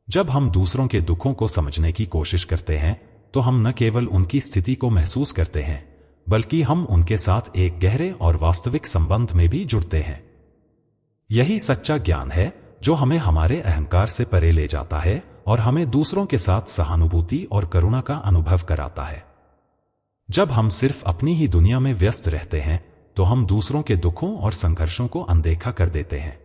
जब हम दूसरों के दुखों को समझने की कोशिश करते हैं तो हम न केवल उनकी स्थिति को महसूस करते हैं, बल्कि हम उनके साथ एक गहरे और वास्तविक संबंध में भी जुड़ते हैं। यही सच्चा ज्ञान है जो हमें हमारे अहंकार से परे ले जाता है और हमें दूसरों के साथ सहानुभूति और करुणा का अनुभव कराता है। जब हम सिर्फ अपनी ही दुनिया में व्यस्त रहते हैं तो हम दूसरों के दुखों और संघर्षों को अनदेखा कर देते हैं।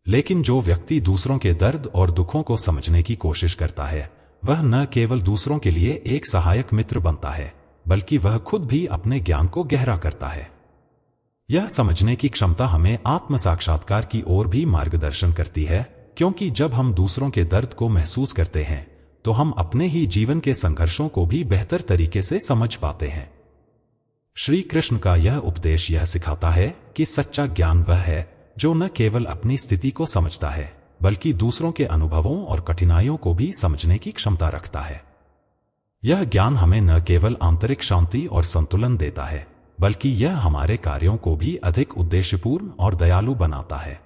लेकिन जो व्यक्ति दूसरों के दर्द और दुखों को समझने की कोशिश करता है, वह न केवल दूसरों के लिए एक सहायक मित्र बनता है, बल्कि वह खुद भी अपने ज्ञान को गहरा करता है। यह समझने की क्षमता हमें आत्म साक्षात्कार की ओर भी मार्गदर्शन करती है, क्योंकि जब हम दूसरों के दर्द को महसूस करते हैं तो हम अपने ही जीवन के संघर्षों को भी बेहतर तरीके से समझ पाते हैं। श्री कृष्ण का यह उपदेश यह सिखाता है कि सच्चा ज्ञान वह है जो न केवल अपनी स्थिति को समझता है, बल्कि दूसरों के अनुभवों और कठिनाइयों को भी समझने की क्षमता रखता है। यह ज्ञान हमें न केवल आंतरिक शांति और संतुलन देता है, बल्कि यह हमारे कार्यों को भी अधिक उद्देश्यपूर्ण और दयालु बनाता है।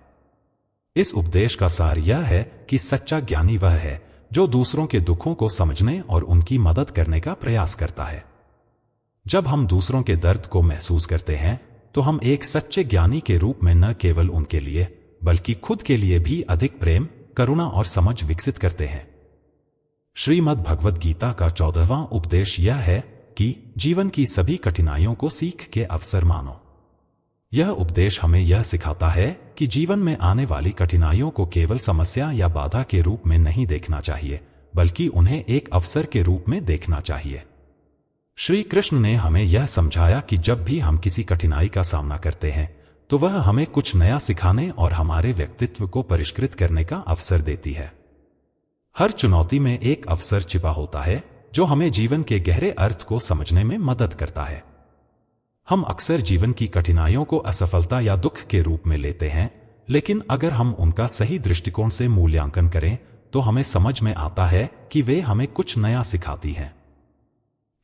इस उपदेश का सार यह है कि सच्चा ज्ञानी वह है जो दूसरों के दुखों को समझने और उनकी मदद करने का प्रयास करता है। जब हम दूसरों के दर्द को महसूस करते हैं तो हम एक सच्चे ज्ञानी के रूप में न केवल उनके लिए, बल्कि खुद के लिए भी अधिक प्रेम, करुणा और समझ विकसित करते हैं। श्रीमद् भगवद गीता का 14वां उपदेश यह है कि जीवन की सभी कठिनाइयों को सीख के अवसर मानो। यह उपदेश हमें यह सिखाता है कि जीवन में आने वाली कठिनाइयों को केवल समस्या या बाधा के रूप में नहीं देखना चाहिए, बल्कि उन्हें एक अवसर के रूप में देखना चाहिए। श्री कृष्ण ने हमें यह समझाया कि जब भी हम किसी कठिनाई का सामना करते हैं तो वह हमें कुछ नया सिखाने और हमारे व्यक्तित्व को परिष्कृत करने का अवसर देती है। हर चुनौती में एक अवसर छिपा होता है जो हमें जीवन के गहरे अर्थ को समझने में मदद करता है। हम अक्सर जीवन की कठिनाइयों को असफलता या दुख के रूप में लेते हैं, लेकिन अगर हम उनका सही दृष्टिकोण से मूल्यांकन करें तो हमें समझ में आता है कि वे हमें कुछ नया सिखाती हैं।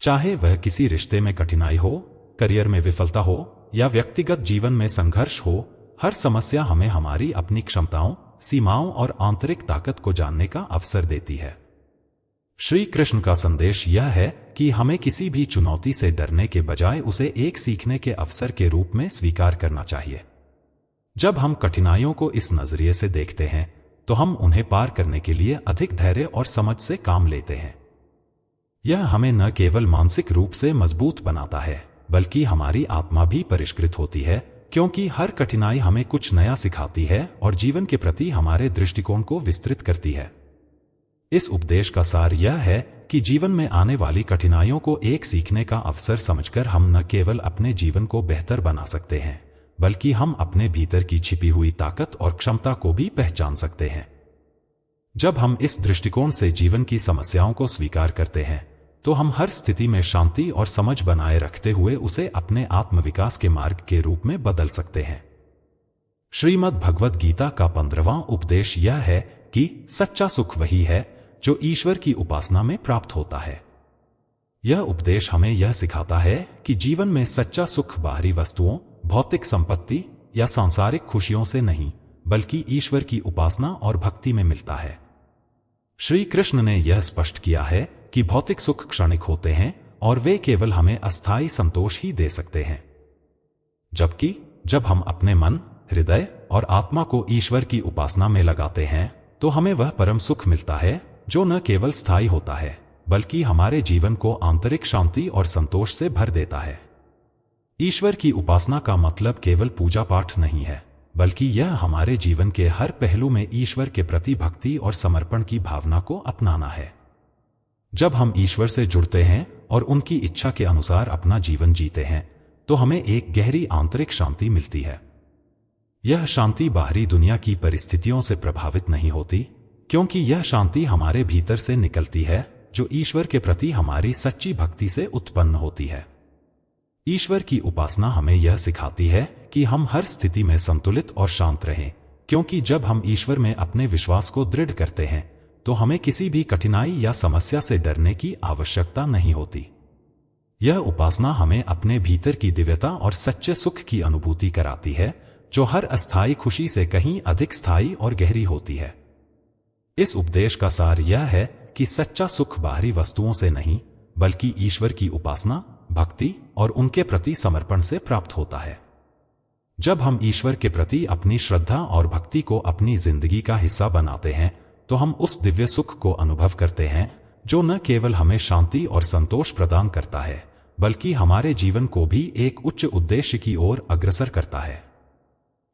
चाहे वह किसी रिश्ते में कठिनाई हो, करियर में विफलता हो या व्यक्तिगत जीवन में संघर्ष हो, हर समस्या हमें हमारी अपनी क्षमताओं, सीमाओं और आंतरिक ताकत को जानने का अवसर देती है। श्री कृष्ण का संदेश यह है कि हमें किसी भी चुनौती से डरने के बजाय उसे एक सीखने के अवसर के रूप में स्वीकार करना चाहिए। जब हम कठिनाइयों को इस नजरिए से देखते हैं तो हम उन्हें पार करने के लिए अधिक धैर्य और समझ से काम लेते हैं। यह हमें न केवल मानसिक रूप से मजबूत बनाता है, बल्कि हमारी आत्मा भी परिष्कृत होती है, क्योंकि हर कठिनाई हमें कुछ नया सिखाती है और जीवन के प्रति हमारे दृष्टिकोण को विस्तृत करती है। इस उपदेश का सार यह है कि जीवन में आने वाली कठिनाइयों को एक सीखने का अवसर समझकर हम न केवल अपने जीवन को बेहतर बना सकते हैं, बल्कि हम अपने भीतर की छिपी हुई ताकत और क्षमता को भी पहचान सकते हैं। जब हम इस दृष्टिकोण से जीवन की समस्याओं को स्वीकार करते हैं तो हम हर स्थिति में शांति और समझ बनाए रखते हुए उसे अपने आत्मविकास के मार्ग के रूप में बदल सकते हैं। श्रीमद् भगवद गीता का 15वां उपदेश यह है कि सच्चा सुख वही है जो ईश्वर की उपासना में प्राप्त होता है। यह उपदेश हमें यह सिखाता है कि जीवन में सच्चा सुख बाहरी वस्तुओं, भौतिक संपत्ति या सांसारिक खुशियों से नहीं, बल्कि ईश्वर की उपासना और भक्ति में मिलता है। श्री कृष्ण ने यह स्पष्ट किया है कि भौतिक सुख क्षणिक होते हैं और वे केवल हमें अस्थायी संतोष ही दे सकते हैं, जबकि जब हम अपने मन, हृदय और आत्मा को ईश्वर की उपासना में लगाते हैं तो हमें वह परम सुख मिलता है जो न केवल स्थायी होता है बल्कि हमारे जीवन को आंतरिक शांति और संतोष से भर देता है। ईश्वर की उपासना का मतलब केवल पूजा पाठ नहीं है, बल्कि यह हमारे जीवन के हर पहलू में ईश्वर के प्रति भक्ति और समर्पण की भावना को अपनाना है। जब हम ईश्वर से जुड़ते हैं और उनकी इच्छा के अनुसार अपना जीवन जीते हैं तो हमें एक गहरी आंतरिक शांति मिलती है। यह शांति बाहरी दुनिया की परिस्थितियों से प्रभावित नहीं होती, क्योंकि यह शांति हमारे भीतर से निकलती है जो ईश्वर के प्रति हमारी सच्ची भक्ति से उत्पन्न होती है। ईश्वर की उपासना हमें यह सिखाती है कि हम हर स्थिति में संतुलित और शांत रहें, क्योंकि जब हम ईश्वर में अपने विश्वास को दृढ़ करते हैं तो हमें किसी भी कठिनाई या समस्या से डरने की आवश्यकता नहीं होती। यह उपासना हमें अपने भीतर की दिव्यता और सच्चे सुख की अनुभूति कराती है जो हर अस्थायी खुशी से कहीं अधिक स्थायी और गहरी होती है। इस उपदेश का सार यह है कि सच्चा सुख बाहरी वस्तुओं से नहीं, बल्कि ईश्वर की उपासना, भक्ति और उनके प्रति समर्पण से प्राप्त होता है। जब हम ईश्वर के प्रति अपनी श्रद्धा और भक्ति को अपनी जिंदगी का हिस्सा बनाते हैं तो हम उस दिव्य सुख को अनुभव करते हैं जो न केवल हमें शांति और संतोष प्रदान करता है, बल्कि हमारे जीवन को भी एक उच्च उद्देश्य की ओर अग्रसर करता है।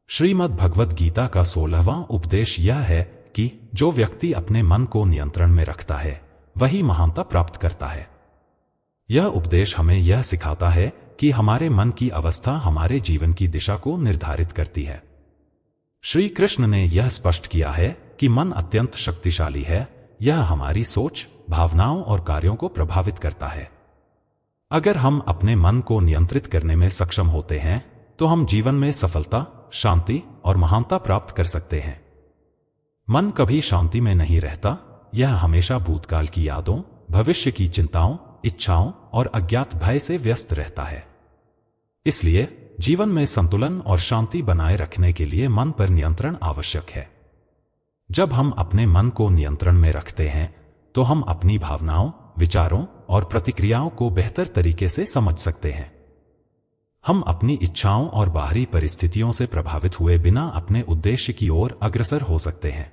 श्रीमद् भगवद गीता का 16वां उपदेश यह है कि जो व्यक्ति अपने मन को नियंत्रण में रखता है वही महानता प्राप्त करता है। यह उपदेश हमें यह सिखाता है कि हमारे मन की अवस्था हमारे जीवन की दिशा को निर्धारित करती है। श्री कृष्ण ने यह स्पष्ट किया है कि मन अत्यंत शक्तिशाली है, यह हमारी सोच, भावनाओं और कार्यों को प्रभावित करता है। अगर हम अपने मन को नियंत्रित करने में सक्षम होते हैं तो हम जीवन में सफलता, शांति और महानता प्राप्त कर सकते हैं। मन कभी शांति में नहीं रहता, यह हमेशा भूतकाल की यादों, भविष्य की चिंताओं, इच्छाओं और अज्ञात भय से व्यस्त रहता है। इसलिए जीवन में संतुलन और शांति बनाए रखने के लिए मन पर नियंत्रण आवश्यक है। जब हम अपने मन को नियंत्रण में रखते हैं तो हम अपनी भावनाओं, विचारों और प्रतिक्रियाओं को बेहतर तरीके से समझ सकते हैं। हम अपनी इच्छाओं और बाहरी परिस्थितियों से प्रभावित हुए बिना अपने उद्देश्य की ओर अग्रसर हो सकते हैं।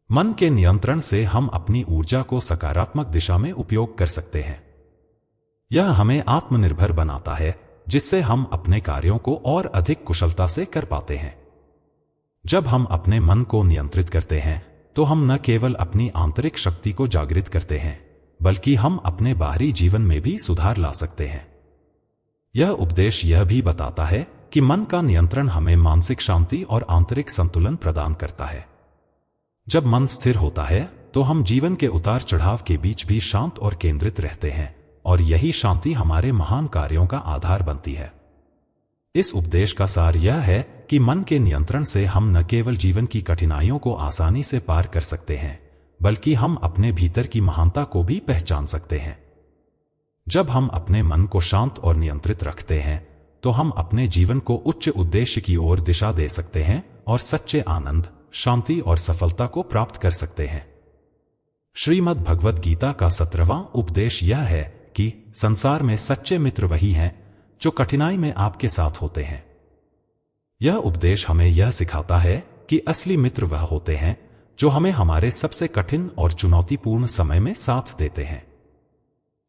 मन के नियंत्रण से हम अपनी ऊर्जा को सकारात्मक दिशा में उपयोग कर सकते हैं। यह हमें आत्मनिर्भर बनाता है, जिससे हम अपने कार्यों को और अधिक कुशलता से कर पाते हैं। जब हम अपने मन को नियंत्रित करते हैं तो हम न केवल अपनी आंतरिक शक्ति को जागृत करते हैं, बल्कि हम अपने बाहरी जीवन में भी सुधार ला सकते हैं। यह उपदेश यह भी बताता है कि मन का नियंत्रण हमें मानसिक शांति और आंतरिक संतुलन प्रदान करता है। जब मन स्थिर होता है तो हम जीवन के उतार चढ़ाव के बीच भी शांत और केंद्रित रहते हैं, और यही शांति हमारे महान कार्यों का आधार बनती है। इस उपदेश का सार यह है कि मन के नियंत्रण से हम न केवल जीवन की कठिनाइयों को आसानी से पार कर सकते हैं, बल्कि हम अपने भीतर की महानता को भी पहचान सकते हैं। जब हम अपने मन को शांत और नियंत्रित रखते हैं तो हम अपने जीवन को उच्च उद्देश्य की ओर दिशा दे सकते हैं और सच्चे आनंद, शांति और सफलता को प्राप्त कर सकते हैं। श्रीमद् भगवद गीता का 17वां उपदेश यह है कि संसार में सच्चे मित्र वही हैं जो कठिनाई में आपके साथ होते हैं। यह उपदेश हमें यह सिखाता है कि असली मित्र वह होते हैं जो हमें हमारे सबसे कठिन और चुनौतीपूर्ण समय में साथ देते हैं।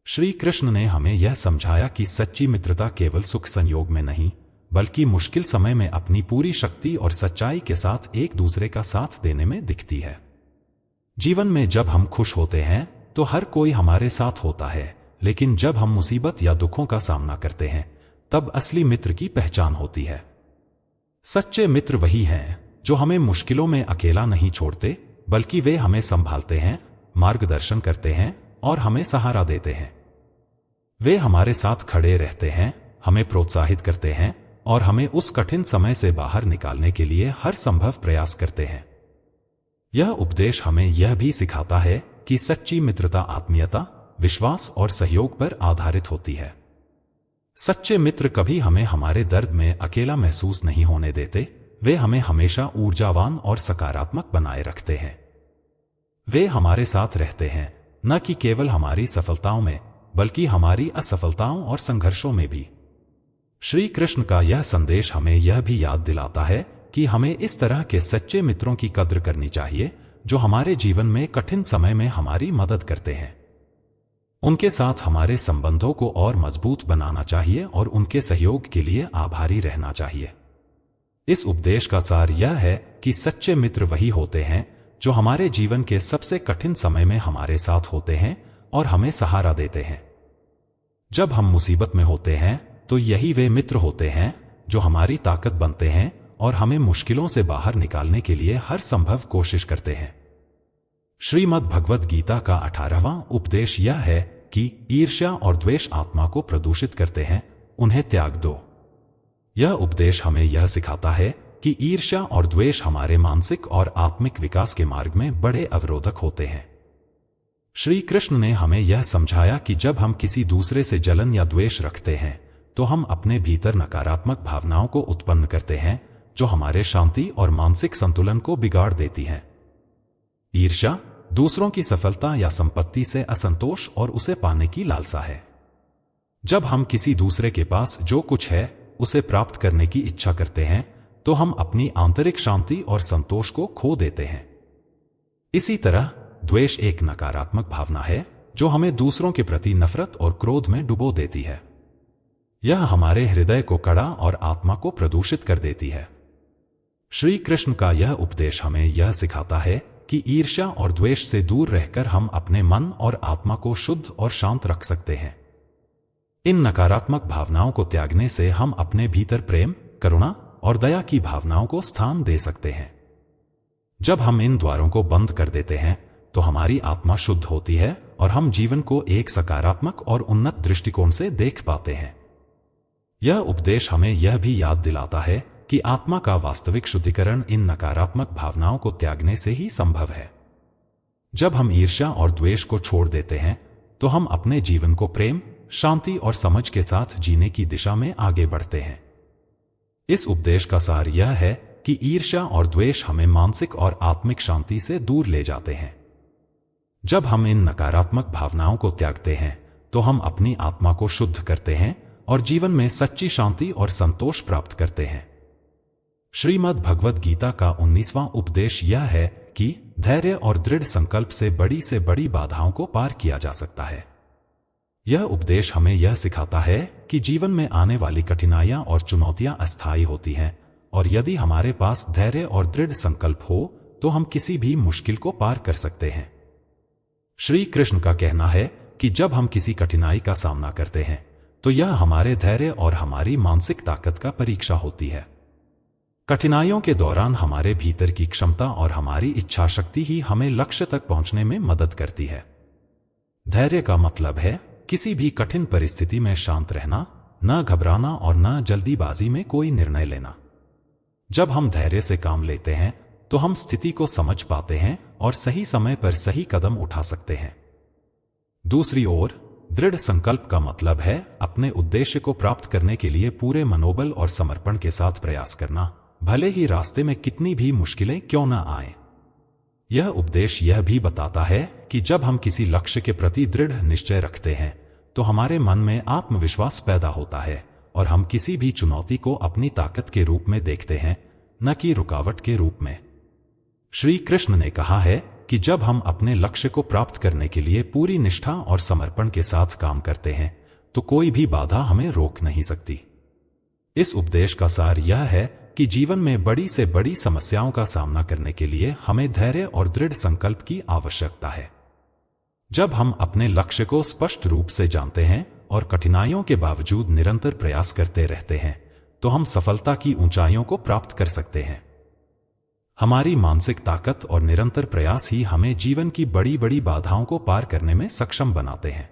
श्री कृष्ण ने हमें यह समझाया कि सच्ची मित्रता केवल सुख संयोग में नहीं, बल्कि मुश्किल समय में अपनी पूरी शक्ति और सच्चाई के साथ एक दूसरे का साथ देने में दिखती है। जीवन में जब हम खुश होते हैं तो हर कोई हमारे साथ होता है, लेकिन जब हम मुसीबत या दुखों का सामना करते हैं तब असली मित्र की पहचान होती है। सच्चे मित्र वही हैं जो हमें मुश्किलों में अकेला नहीं छोड़ते, बल्कि वे हमें संभालते हैं, मार्गदर्शन करते हैं और हमें सहारा देते हैं। वे हमारे साथ खड़े रहते हैं, हमें प्रोत्साहित करते हैं और हमें उस कठिन समय से बाहर निकालने के लिए हर संभव प्रयास करते हैं। यह उपदेश हमें यह भी सिखाता है कि सच्ची मित्रता आत्मीयता, विश्वास और सहयोग पर आधारित होती है। सच्चे मित्र कभी हमें हमारे दर्द में अकेला महसूस नहीं होने देते, वे हमें हमेशा ऊर्जावान और सकारात्मक बनाए रखते हैं। वे हमारे साथ रहते हैं, न कि केवल हमारी सफलताओं में, बल्कि हमारी असफलताओं और संघर्षों में भी। श्री कृष्ण का यह संदेश हमें यह भी याद दिलाता है कि हमें इस तरह के सच्चे मित्रों की कद्र करनी चाहिए, जो हमारे जीवन में कठिन समय में हमारी मदद करते हैं। उनके साथ हमारे संबंधों को और मजबूत बनाना चाहिए और उनके सहयोग के लिए आभारी रहना चाहिए। इस उपदेश का सार यह है कि सच्चे मित्र वही होते हैं जो हमारे जीवन के सबसे कठिन समय में हमारे साथ होते हैं और हमें सहारा देते हैं। जब हम मुसीबत में होते हैं तो यही वे मित्र होते हैं जो हमारी ताकत बनते हैं और हमें मुश्किलों से बाहर निकालने के लिए हर संभव कोशिश करते हैं। श्रीमद् भगवद गीता का 18वां उपदेश यह है कि ईर्ष्या और द्वेष आत्मा को प्रदूषित करते हैं, उन्हें त्याग दो। यह उपदेश हमें यह सिखाता है कि ईर्ष्या और द्वेष हमारे मानसिक और आत्मिक विकास के मार्ग में बड़े अवरोधक होते हैं। श्री कृष्ण ने हमें यह समझाया कि जब हम किसी दूसरे से जलन या द्वेष रखते हैं तो हम अपने भीतर नकारात्मक भावनाओं को उत्पन्न करते हैं, जो हमारे शांति और मानसिक संतुलन को बिगाड़ देती हैं। ईर्ष्या दूसरों की सफलता या संपत्ति से असंतोष और उसे पाने की लालसा है। जब हम किसी दूसरे के पास जो कुछ है उसे प्राप्त करने की इच्छा करते हैं तो हम अपनी आंतरिक शांति और संतोष को खो देते हैं। इसी तरह द्वेष एक नकारात्मक भावना है जो हमें दूसरों के प्रति नफरत और क्रोध में डुबो देती है। यह हमारे हृदय को कड़ा और आत्मा को प्रदूषित कर देती है। श्री कृष्ण का यह उपदेश हमें यह सिखाता है कि ईर्ष्या और द्वेष से दूर रहकर हम अपने मन और आत्मा को शुद्ध और शांत रख सकते हैं। इन नकारात्मक भावनाओं को त्यागने से हम अपने भीतर प्रेम, करुणा और दया की भावनाओं को स्थान दे सकते हैं। जब हम इन द्वारों को बंद कर देते हैं तो हमारी आत्मा शुद्ध होती है और हम जीवन को एक सकारात्मक और उन्नत दृष्टिकोण से देख पाते हैं। यह उपदेश हमें यह भी याद दिलाता है कि आत्मा का वास्तविक शुद्धिकरण इन नकारात्मक भावनाओं को त्यागने से ही संभव है। जब हम ईर्ष्या और द्वेष को छोड़ देते हैं तो हम अपने जीवन को प्रेम, शांति और समझ के साथ जीने की दिशा में आगे बढ़ते हैं। इस उपदेश का सार यह है कि ईर्ष्या और द्वेष हमें मानसिक और आत्मिक शांति से दूर ले जाते हैं। जब हम इन नकारात्मक भावनाओं को त्यागते हैं तो हम अपनी आत्मा को शुद्ध करते हैं और जीवन में सच्ची शांति और संतोष प्राप्त करते हैं। श्रीमद् भगवद गीता का 19वां उपदेश यह है कि धैर्य और दृढ़ संकल्प से बड़ी बाधाओं को पार किया जा सकता है। यह उपदेश हमें यह सिखाता है कि जीवन में आने वाली कठिनाइयां और चुनौतियां अस्थायी होती हैं और यदि हमारे पास धैर्य और दृढ़ संकल्प हो तो हम किसी भी मुश्किल को पार कर सकते हैं। श्री कृष्ण का कहना है कि जब हम किसी कठिनाई का सामना करते हैं तो यह हमारे धैर्य और हमारी मानसिक ताकत का परीक्षा होती है। कठिनाइयों के दौरान हमारे भीतर की क्षमता और हमारी इच्छा शक्ति ही हमें लक्ष्य तक पहुंचने में मदद करती है। धैर्य का मतलब है किसी भी कठिन परिस्थिति में शांत रहना, न घबराना और न जल्दीबाजी में कोई निर्णय लेना। जब हम धैर्य से काम लेते हैं तो हम स्थिति को समझ पाते हैं और सही समय पर सही कदम उठा सकते हैं। दूसरी ओर दृढ़ संकल्प का मतलब है अपने उद्देश्य को प्राप्त करने के लिए पूरे मनोबल और समर्पण के साथ प्रयास करना, भले ही रास्ते में कितनी भी मुश्किलें क्यों न आए। यह उपदेश यह भी बताता है कि जब हम किसी लक्ष्य के प्रति दृढ़ निश्चय रखते हैं तो हमारे मन में आत्मविश्वास पैदा होता है और हम किसी भी चुनौती को अपनी ताकत के रूप में देखते हैं, न कि रुकावट के रूप में। श्री कृष्ण ने कहा है कि जब हम अपने लक्ष्य को प्राप्त करने के लिए पूरी निष्ठा और समर्पण के साथ काम करते हैं तो कोई भी बाधा हमें रोक नहीं सकती। इस उपदेश का सार यह है कि जीवन में बड़ी से बड़ी समस्याओं का सामना करने के लिए हमें धैर्य और दृढ़ संकल्प की आवश्यकता है। जब हम अपने लक्ष्य को स्पष्ट रूप से जानते हैं और कठिनाइयों के बावजूद निरंतर प्रयास करते रहते हैं तो हम सफलता की ऊंचाइयों को प्राप्त कर सकते हैं। हमारी मानसिक ताकत और निरंतर प्रयास ही हमें जीवन की बड़ी बड़ी बाधाओं को पार करने में सक्षम बनाते हैं।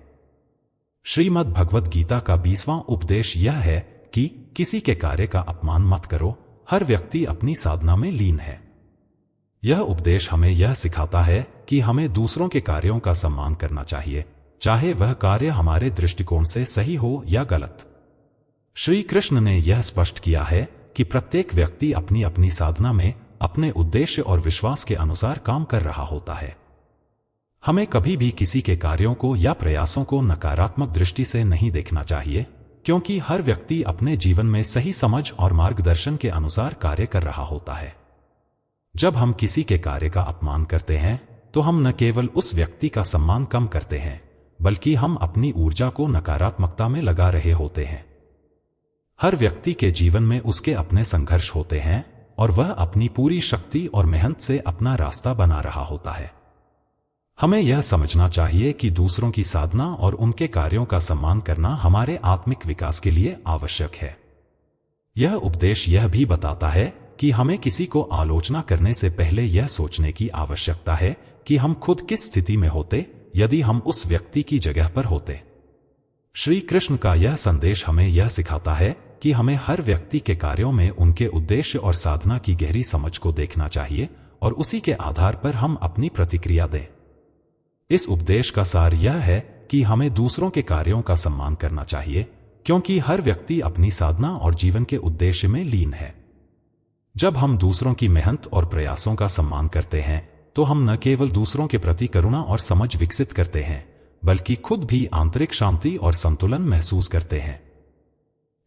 श्रीमद् भगवद गीता का 20वां उपदेश यह है कि किसी के कार्य का अपमान मत करो, हर व्यक्ति अपनी साधना में लीन है। यह उपदेश हमें यह सिखाता है कि हमें दूसरों के कार्यों का सम्मान करना चाहिए, चाहे वह कार्य हमारे दृष्टिकोण से सही हो या गलत। श्री कृष्ण ने यह स्पष्ट किया है कि प्रत्येक व्यक्ति अपनी अपनी साधना में अपने उद्देश्य और विश्वास के अनुसार काम कर रहा होता है। हमें कभी भी किसी के कार्यों को या प्रयासों को नकारात्मक दृष्टि से नहीं देखना चाहिए, क्योंकि हर व्यक्ति अपने जीवन में सही समझ और मार्गदर्शन के अनुसार कार्य कर रहा होता है। जब हम किसी के कार्य का अपमान करते हैं तो हम न केवल उस व्यक्ति का सम्मान कम करते हैं, बल्कि हम अपनी ऊर्जा को नकारात्मकता में लगा रहे होते हैं। हर व्यक्ति के जीवन में उसके अपने संघर्ष होते हैं और वह अपनी पूरी शक्ति और मेहनत से अपना रास्ता बना रहा होता है। हमें यह समझना चाहिए कि दूसरों की साधना और उनके कार्यों का सम्मान करना हमारे आत्मिक विकास के लिए आवश्यक है। यह उपदेश यह भी बताता है कि हमें किसी को आलोचना करने से पहले यह सोचने की आवश्यकता है कि हम खुद किस स्थिति में होते यदि हम उस व्यक्ति की जगह पर होते। श्री कृष्ण का यह संदेश हमें यह सिखाता है कि हमें हर व्यक्ति के कार्यों में उनके उद्देश्य और साधना की गहरी समझ को देखना चाहिए और उसी के आधार पर हम अपनी प्रतिक्रिया दें। इस उपदेश का सार यह है कि हमें दूसरों के कार्यों का सम्मान करना चाहिए, क्योंकि हर व्यक्ति अपनी साधना और जीवन के उद्देश्य में लीन है। जब हम दूसरों की मेहनत और प्रयासों का सम्मान करते हैं तो हम न केवल दूसरों के प्रति करुणा और समझ विकसित करते हैं, बल्कि खुद भी आंतरिक शांति और संतुलन महसूस करते हैं।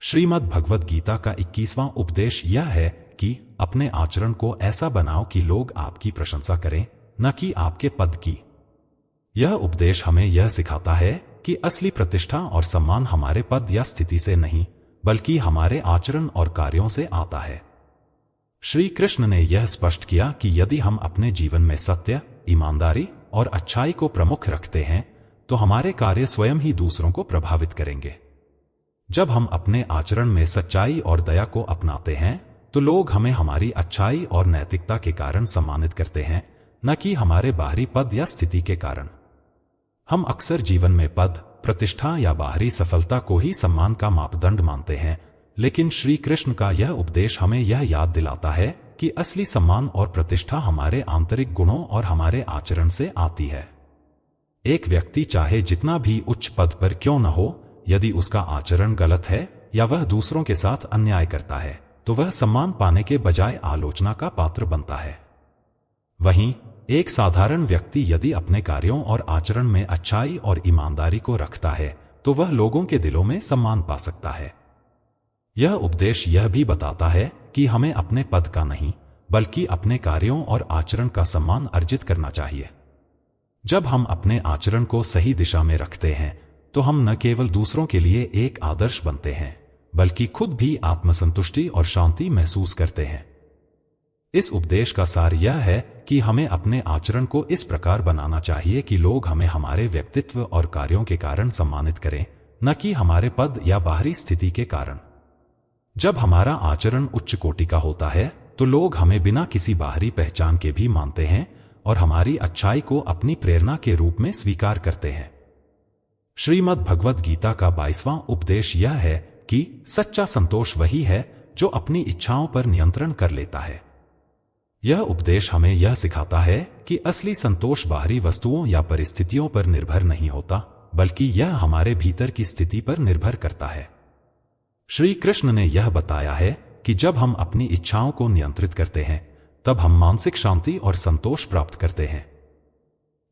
श्रीमद् भगवद गीता का 21वां उपदेश यह है कि अपने आचरण को ऐसा बनाओ कि लोग आपकी प्रशंसा करें, न कि आपके पद की। यह उपदेश हमें यह सिखाता है कि असली प्रतिष्ठा और सम्मान हमारे पद या स्थिति से नहीं, बल्कि हमारे आचरण और कार्यों से आता है। श्री कृष्ण ने यह स्पष्ट किया कि यदि हम अपने जीवन में सत्य, ईमानदारी और अच्छाई को प्रमुख रखते हैं तो हमारे कार्य स्वयं ही दूसरों को प्रभावित करेंगे। जब हम अपने आचरण में सच्चाई और दया को अपनाते हैं तो लोग हमें हमारी अच्छाई और नैतिकता के कारण सम्मानित करते हैं, न कि हमारे बाहरी पद या स्थिति के कारण। हम अक्सर जीवन में पद, प्रतिष्ठा या बाहरी सफलता को ही सम्मान का मापदंड मानते हैं, लेकिन श्री कृष्ण का यह उपदेश हमें यह याद दिलाता है कि असली सम्मान और प्रतिष्ठा हमारे आंतरिक गुणों और हमारे आचरण से आती है। एक व्यक्ति चाहे जितना भी उच्च पद पर क्यों न हो, यदि उसका आचरण गलत है या वह दूसरों के साथ अन्याय करता है तो वह सम्मान पाने के बजाय आलोचना का पात्र बनता है। वहीं एक साधारण व्यक्ति यदि अपने कार्यों और आचरण में अच्छाई और ईमानदारी को रखता है तो वह लोगों के दिलों में सम्मान पा सकता है। यह उपदेश यह भी बताता है कि हमें अपने पद का नहीं, बल्कि अपने कार्यों और आचरण का सम्मान अर्जित करना चाहिए। जब हम अपने आचरण को सही दिशा में रखते हैं तो हम न केवल दूसरों के लिए एक आदर्श बनते हैं, बल्कि खुद भी आत्मसंतुष्टि और शांति महसूस करते हैं। इस उपदेश का सार यह है कि हमें अपने आचरण को इस प्रकार बनाना चाहिए कि लोग हमें हमारे व्यक्तित्व और कार्यों के कारण सम्मानित करें, न कि हमारे पद या बाहरी स्थिति के कारण। जब हमारा आचरण उच्च कोटि का होता है तो लोग हमें बिना किसी बाहरी पहचान के भी मानते हैं और हमारी अच्छाई को अपनी प्रेरणा के रूप में स्वीकार करते हैं। श्रीमद् भगवद गीता का 22वां उपदेश यह है कि सच्चा संतोष वही है जो अपनी इच्छाओं पर नियंत्रण कर लेता है। यह उपदेश हमें यह सिखाता है कि असली संतोष बाहरी वस्तुओं या परिस्थितियों पर निर्भर नहीं होता, बल्कि यह हमारे भीतर की स्थिति पर निर्भर करता है। श्री कृष्ण ने यह बताया है कि जब हम अपनी इच्छाओं को नियंत्रित करते हैं तब हम मानसिक शांति और संतोष प्राप्त करते हैं।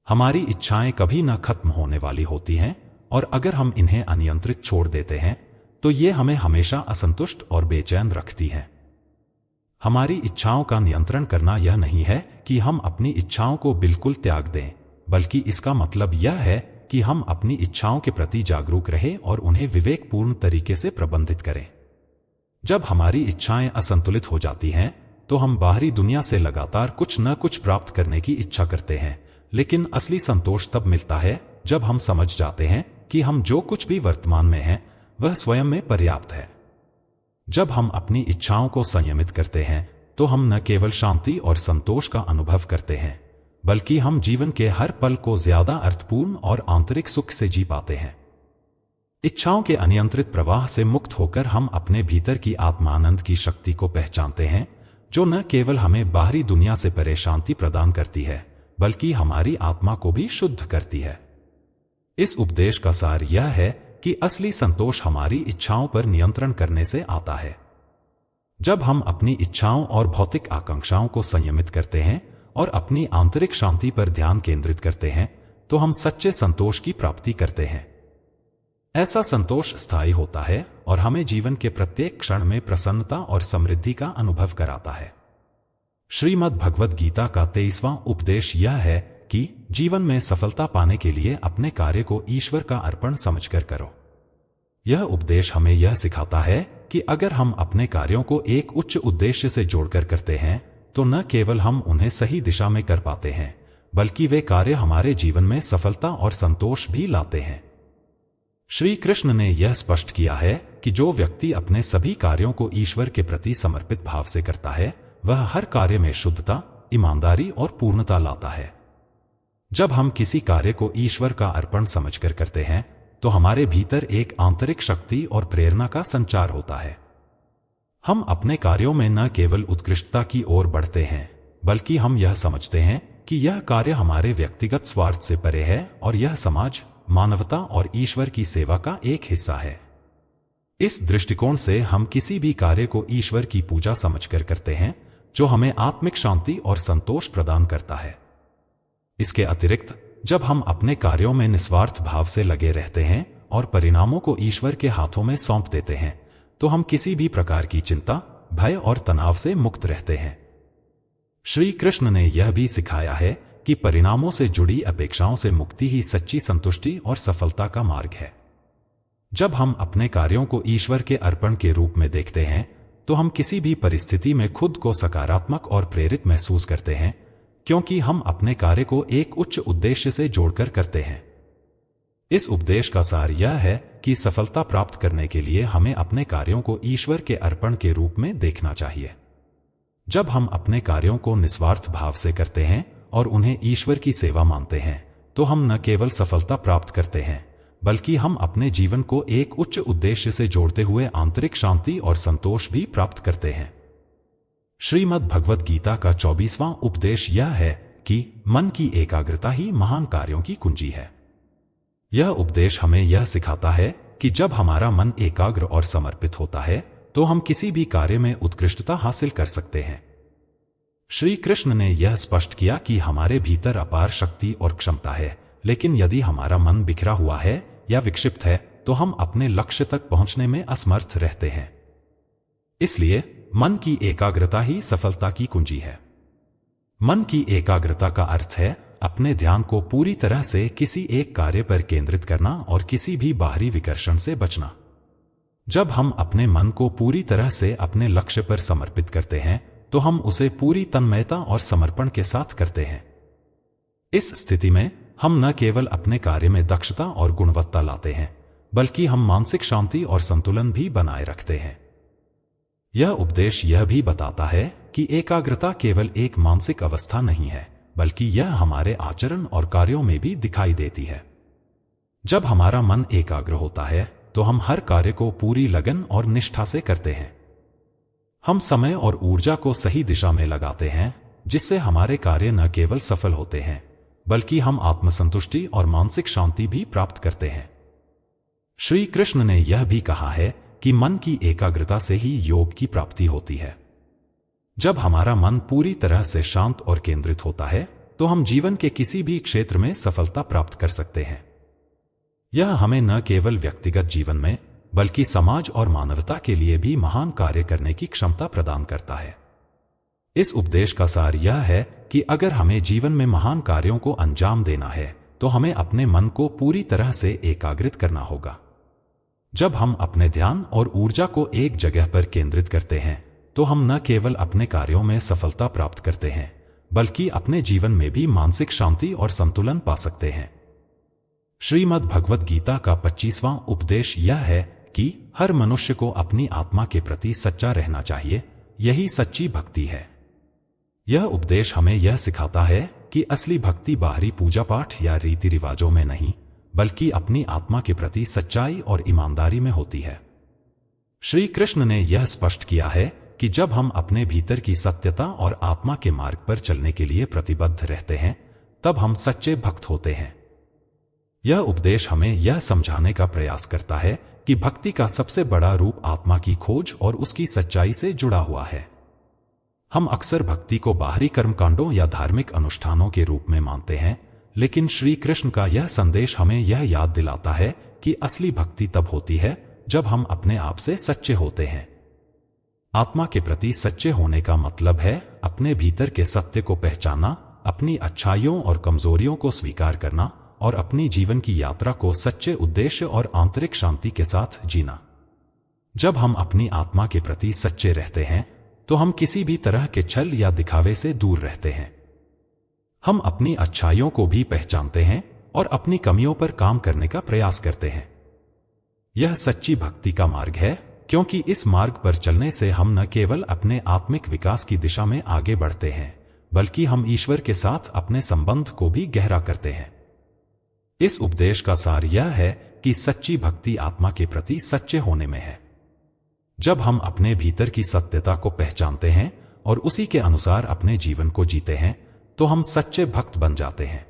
हमारी इच्छाएं कभी न खत्म होने वाली होती हैं और अगर हम इन्हें अनियंत्रित छोड़ देते हैं तो ये हमें हमेशा असंतुष्ट और बेचैन रखती हैं। हमारी इच्छाओं का नियंत्रण करना यह नहीं है कि हम अपनी इच्छाओं को बिल्कुल त्याग दें, बल्कि इसका मतलब यह है कि हम अपनी इच्छाओं के प्रति जागरूक रहें और उन्हें विवेकपूर्ण तरीके से प्रबंधित करें। जब हमारी इच्छाएं असंतुलित हो जाती हैं तो हम बाहरी दुनिया से लगातार कुछ न कुछ प्राप्त करने की इच्छा करते हैं, लेकिन असली संतोष तब मिलता है जब हम समझ जाते हैं कि हम जो कुछ भी वर्तमान में हैं वह स्वयं में पर्याप्त है। जब हम अपनी इच्छाओं को संयमित करते हैं तो हम न केवल शांति और संतोष का अनुभव करते हैं, बल्कि हम जीवन के हर पल को ज्यादा अर्थपूर्ण और आंतरिक सुख से जी पाते हैं। इच्छाओं के अनियंत्रित प्रवाह से मुक्त होकर हम अपने भीतर की आत्मानंद की शक्ति को पहचानते हैं, जो न केवल हमें बाहरी दुनिया से परे शांति प्रदान करती है, बल्कि हमारी आत्मा को भी शुद्ध करती है। इस उपदेश का सार यह है कि असली संतोष हमारी इच्छाओं पर नियंत्रण करने से आता है। जब हम अपनी इच्छाओं और भौतिक आकांक्षाओं को संयमित करते हैं और अपनी आंतरिक शांति पर ध्यान केंद्रित करते हैं, तो हम सच्चे संतोष की प्राप्ति करते हैं। ऐसा संतोष स्थायी होता है और हमें जीवन के प्रत्येक क्षण में प्रसन्नता और समृद्धि का अनुभव कराता है। श्रीमद् भगवद गीता का 23वां उपदेश यह है कि जीवन में सफलता पाने के लिए अपने कार्य को ईश्वर का अर्पण समझकर करो। यह उपदेश हमें यह सिखाता है कि अगर हम अपने कार्यों को एक उच्च उद्देश्य से जोड़कर करते हैं, तो न केवल हम उन्हें सही दिशा में कर पाते हैं, बल्कि वे कार्य हमारे जीवन में सफलता और संतोष भी लाते हैं। श्री कृष्ण ने यह स्पष्ट किया है कि जो व्यक्ति अपने सभी कार्यों को ईश्वर के प्रति समर्पित भाव से करता है, वह हर कार्य में शुद्धता, ईमानदारी और पूर्णता लाता है। जब हम किसी कार्य को ईश्वर का अर्पण समझकर करते हैं, तो हमारे भीतर एक आंतरिक शक्ति और प्रेरणा का संचार होता है। हम अपने कार्यों में न केवल उत्कृष्टता की ओर बढ़ते हैं, बल्कि हम यह समझते हैं कि यह कार्य हमारे व्यक्तिगत स्वार्थ से परे है और यह समाज, मानवता और ईश्वर की सेवा का एक हिस्सा है। इस दृष्टिकोण से हम किसी भी कार्य को ईश्वर की पूजा समझकर करते हैं, जो हमें आत्मिक शांति और संतोष प्रदान करता है। इसके अतिरिक्त जब हम अपने कार्यों में निस्वार्थ भाव से लगे रहते हैं और परिणामों को ईश्वर के हाथों में सौंप देते हैं, तो हम किसी भी प्रकार की चिंता, भय और तनाव से मुक्त रहते हैं। श्री कृष्ण ने यह भी सिखाया है कि परिणामों से जुड़ी अपेक्षाओं से मुक्ति ही सच्ची संतुष्टि और सफलता का मार्ग है। जब हम अपने कार्यों को ईश्वर के अर्पण के रूप में देखते हैं, तो हम किसी भी परिस्थिति में खुद को सकारात्मक और प्रेरित महसूस करते हैं, क्योंकि हम अपने कार्य को एक उच्च उद्देश्य से जोड़कर करते हैं। इस उपदेश का सार यह है कि सफलता प्राप्त करने के लिए हमें अपने कार्यों को ईश्वर के अर्पण के रूप में देखना चाहिए। जब हम अपने कार्यों को निस्वार्थ भाव से करते हैं और उन्हें ईश्वर की सेवा मानते हैं, तो हम न केवल सफलता प्राप्त करते हैं, बल्कि हम अपने जीवन को एक उच्च उद्देश्य से जोड़ते हुए आंतरिक शांति और संतोष भी प्राप्त करते हैं। श्रीमद् भगवद गीता का 24वां उपदेश यह है कि मन की एकाग्रता ही महान कार्यों की कुंजी है। यह उपदेश हमें यह सिखाता है कि जब हमारा मन एकाग्र और समर्पित होता है, तो हम किसी भी कार्य में उत्कृष्टता हासिल कर सकते हैं। श्री कृष्ण ने यह स्पष्ट किया कि हमारे भीतर अपार शक्ति और क्षमता है, लेकिन यदि हमारा मन बिखरा हुआ है या विक्षिप्त है, तो हम अपने लक्ष्य तक पहुंचने में असमर्थ रहते हैं। इसलिए मन की एकाग्रता ही सफलता की कुंजी है। मन की एकाग्रता का अर्थ है अपने ध्यान को पूरी तरह से किसी एक कार्य पर केंद्रित करना और किसी भी बाहरी विकर्षण से बचना। जब हम अपने मन को पूरी तरह से अपने लक्ष्य पर समर्पित करते हैं, तो हम उसे पूरी तन्मयता और समर्पण के साथ करते हैं। इस स्थिति में हम न केवल अपने कार्य में दक्षता और गुणवत्ता लाते हैं, बल्कि हम मानसिक शांति और संतुलन भी बनाए रखते हैं। यह उपदेश यह भी बताता है कि एकाग्रता केवल एक मानसिक अवस्था नहीं है, बल्कि यह हमारे आचरण और कार्यों में भी दिखाई देती है। जब हमारा मन एकाग्र होता है, तो हम हर कार्य को पूरी लगन और निष्ठा से करते हैं। हम समय और ऊर्जा को सही दिशा में लगाते हैं, जिससे हमारे कार्य न केवल सफल होते हैं, बल्कि हम आत्मसंतुष्टि और मानसिक शांति भी प्राप्त करते हैं। श्री कृष्ण ने यह भी कहा है कि मन की एकाग्रता से ही योग की प्राप्ति होती है। जब हमारा मन पूरी तरह से शांत और केंद्रित होता है, तो हम जीवन के किसी भी क्षेत्र में सफलता प्राप्त कर सकते हैं। यह हमें न केवल व्यक्तिगत जीवन में, बल्कि समाज और मानवता के लिए भी महान कार्य करने की क्षमता प्रदान करता है। इस उपदेश का सार यह है कि अगर हमें जीवन में महान कार्यों को अंजाम देना है, तो हमें अपने मन को पूरी तरह से एकाग्रित करना होगा। जब हम अपने ध्यान और ऊर्जा को एक जगह पर केंद्रित करते हैं, तो हम न केवल अपने कार्यों में सफलता प्राप्त करते हैं, बल्कि अपने जीवन में भी मानसिक शांति और संतुलन पा सकते हैं। श्रीमद् भगवद गीता का 25वां उपदेश यह है कि हर मनुष्य को अपनी आत्मा के प्रति सच्चा रहना चाहिए, यही सच्ची भक्ति है। यह उपदेश हमें यह सिखाता है कि असली भक्ति बाहरी पूजा पाठ या रीति रिवाजों में नहीं, बल्कि अपनी आत्मा के प्रति सच्चाई और ईमानदारी में होती है। श्री कृष्ण ने यह स्पष्ट किया है कि जब हम अपने भीतर की सत्यता और आत्मा के मार्ग पर चलने के लिए प्रतिबद्ध रहते हैं, तब हम सच्चे भक्त होते हैं। यह उपदेश हमें यह समझाने का प्रयास करता है कि भक्ति का सबसे बड़ा रूप आत्मा की खोज और उसकी सच्चाई से जुड़ा हुआ है। हम अक्सर भक्ति को बाहरी कर्मकांडों या धार्मिक अनुष्ठानों के रूप में मानते हैं, लेकिन श्री कृष्ण का यह संदेश हमें यह याद दिलाता है कि असली भक्ति तब होती है जब हम अपने आप से सच्चे होते हैं। आत्मा के प्रति सच्चे होने का मतलब है अपने भीतर के सत्य को पहचानना, अपनी अच्छाइयों और कमजोरियों को स्वीकार करना और अपनी जीवन की यात्रा को सच्चे उद्देश्य और आंतरिक शांति के साथ जीना। जब हम अपनी आत्मा के प्रति सच्चे रहते हैं, तो हम किसी भी तरह के छल या दिखावे से दूर रहते हैं। हम अपनी अच्छाइयों को भी पहचानते हैं और अपनी कमियों पर काम करने का प्रयास करते हैं। यह सच्ची भक्ति का मार्ग है, क्योंकि इस मार्ग पर चलने से हम न केवल अपने आत्मिक विकास की दिशा में आगे बढ़ते हैं, बल्कि हम ईश्वर के साथ अपने संबंध को भी गहरा करते हैं। इस उपदेश का सार यह है कि सच्ची भक्ति आत्मा के प्रति सच्चे होने में है। जब हम अपने भीतर की सत्यता को पहचानते हैं और उसी के अनुसार अपने जीवन को जीते हैं, तो हम सच्चे भक्त बन जाते हैं।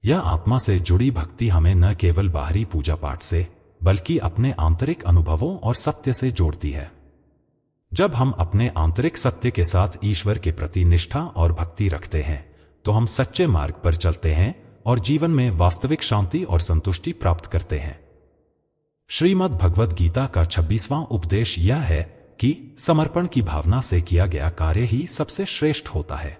यह आत्मा से जुड़ी भक्ति हमें न केवल बाहरी पूजा पाठ से, बल्कि अपने आंतरिक अनुभवों और सत्य से जोड़ती है। जब हम अपने आंतरिक सत्य के साथ ईश्वर के प्रति निष्ठा और भक्ति रखते हैं, तो हम सच्चे मार्ग पर चलते हैं और जीवन में वास्तविक शांति और संतुष्टि प्राप्त करते हैं। श्रीमद् भगवद गीता का 26वां उपदेश यह है कि समर्पण की भावना से किया गया कार्य ही सबसे श्रेष्ठ होता है।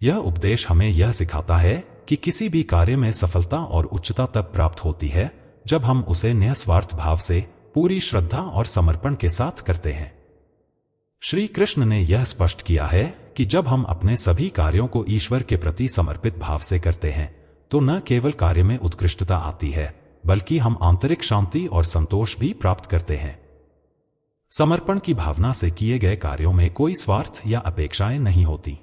यह उपदेश हमें यह सिखाता है कि किसी भी कार्य में सफलता और उच्चता तब प्राप्त होती है जब हम उसे निस्वार्थ भाव से, पूरी श्रद्धा और समर्पण के साथ करते हैं। श्री कृष्ण ने यह स्पष्ट किया है कि जब हम अपने सभी कार्यों को ईश्वर के प्रति समर्पित भाव से करते हैं, तो न केवल कार्य में उत्कृष्टता आती है, बल्कि हम आंतरिक शांति और संतोष भी प्राप्त करते हैं। समर्पण की भावना से किए गए कार्यों में कोई स्वार्थ या अपेक्षाएं नहीं होती।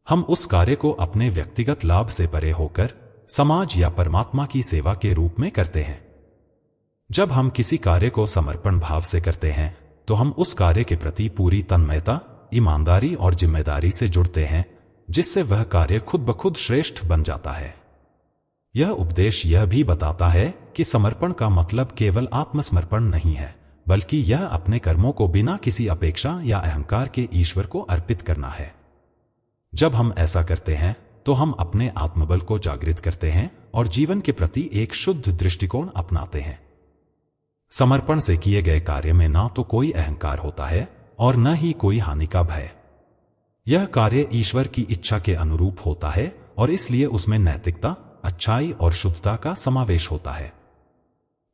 हम उस कार्य को अपने व्यक्तिगत लाभ से परे होकर समाज या परमात्मा की सेवा के रूप में करते हैं। जब हम किसी कार्य को समर्पण भाव से करते हैं, तो हम उस कार्य के प्रति पूरी तन्मयता, ईमानदारी और जिम्मेदारी से जुड़ते हैं, जिससे वह कार्य खुद ब खुद श्रेष्ठ बन जाता है। यह उपदेश यह भी बताता है कि समर्पण का मतलब केवल आत्मसमर्पण नहीं है, बल्कि यह अपने कर्मों को बिना किसी अपेक्षा या अहंकार के ईश्वर को अर्पित करना है। जब हम ऐसा करते हैं, तो हम अपने आत्मबल को जागृत करते हैं और जीवन के प्रति एक शुद्ध दृष्टिकोण अपनाते हैं। समर्पण से किए गए कार्य में ना तो कोई अहंकार होता है और न ही कोई हानि का भय। यह कार्य ईश्वर की इच्छा के अनुरूप होता है और इसलिए उसमें नैतिकता, अच्छाई और शुद्धता का समावेश होता है।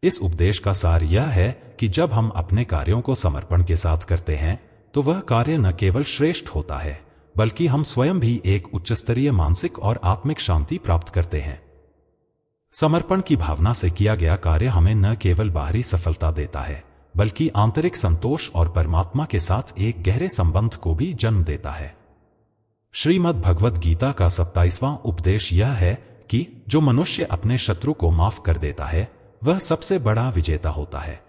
इस उपदेश का सार यह है कि जब हम अपने कार्यों को समर्पण के साथ करते हैं, तो वह कार्य न केवल श्रेष्ठ होता है, बल्कि हम स्वयं भी एक उच्चस्तरीय मानसिक और आत्मिक शांति प्राप्त करते हैं। समर्पण की भावना से किया गया कार्य हमें न केवल बाहरी सफलता देता है, बल्कि आंतरिक संतोष और परमात्मा के साथ एक गहरे संबंध को भी जन्म देता है। श्रीमद् भगवद गीता का 27वां उपदेश यह है कि जो मनुष्य अपने शत्रु को माफ कर देता है, वह सबसे बड़ा विजेता होता है।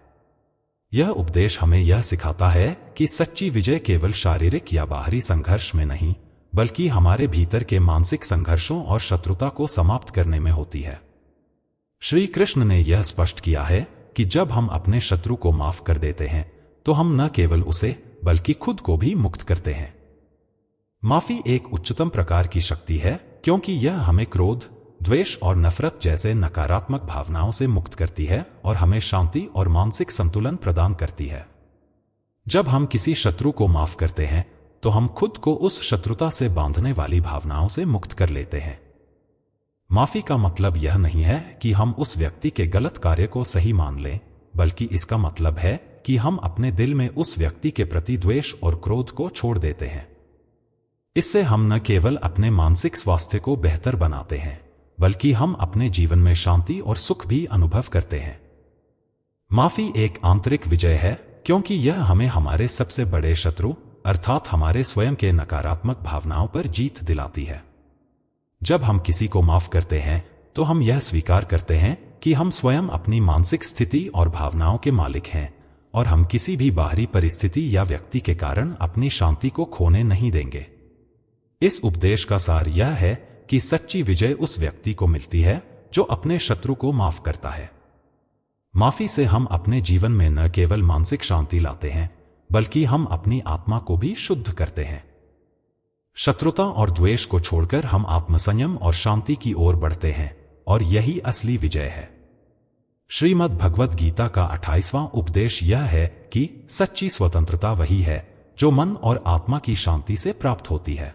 यह उपदेश हमें यह सिखाता है कि सच्ची विजय केवल शारीरिक या बाहरी संघर्ष में नहीं, बल्कि हमारे भीतर के मानसिक संघर्षों और शत्रुता को समाप्त करने में होती है। श्री कृष्ण ने यह स्पष्ट किया है कि जब हम अपने शत्रु को माफ कर देते हैं, तो हम न केवल उसे, बल्कि खुद को भी मुक्त करते हैं। माफी एक उच्चतम प्रकार की शक्ति है, क्योंकि यह हमें क्रोध, द्वेष और नफरत जैसे नकारात्मक भावनाओं से मुक्त करती है और हमें शांति और मानसिक संतुलन प्रदान करती है। जब हम किसी शत्रु को माफ करते हैं, तो हम खुद को उस शत्रुता से बांधने वाली भावनाओं से मुक्त कर लेते हैं। माफी का मतलब यह नहीं है कि हम उस व्यक्ति के गलत कार्य को सही मान लें, बल्कि इसका मतलब है कि हम अपने दिल में उस व्यक्ति के प्रति द्वेष और क्रोध को छोड़ देते हैं। इससे हम न केवल अपने मानसिक स्वास्थ्य को बेहतर बनाते हैं, बल्कि हम अपने जीवन में शांति और सुख भी अनुभव करते हैं। माफी एक आंतरिक विजय है, क्योंकि यह हमें हमारे सबसे बड़े शत्रु अर्थात हमारे स्वयं के नकारात्मक भावनाओं पर जीत दिलाती है। जब हम किसी को माफ करते हैं तो हम यह स्वीकार करते हैं कि हम स्वयं अपनी मानसिक स्थिति और भावनाओं के मालिक हैं और हम किसी भी बाहरी परिस्थिति या व्यक्ति के कारण अपनी शांति को खोने नहीं देंगे। इस उपदेश का सार यह है कि सच्ची विजय उस व्यक्ति को मिलती है जो अपने शत्रु को माफ करता है। माफी से हम अपने जीवन में न केवल मानसिक शांति लाते हैं बल्कि हम अपनी आत्मा को भी शुद्ध करते हैं। शत्रुता और द्वेष को छोड़कर हम आत्मसंयम और शांति की ओर बढ़ते हैं और यही असली विजय है। श्रीमद् भगवद गीता का 28वां उपदेश यह है कि सच्ची स्वतंत्रता वही है जो मन और आत्मा की शांति से प्राप्त होती है।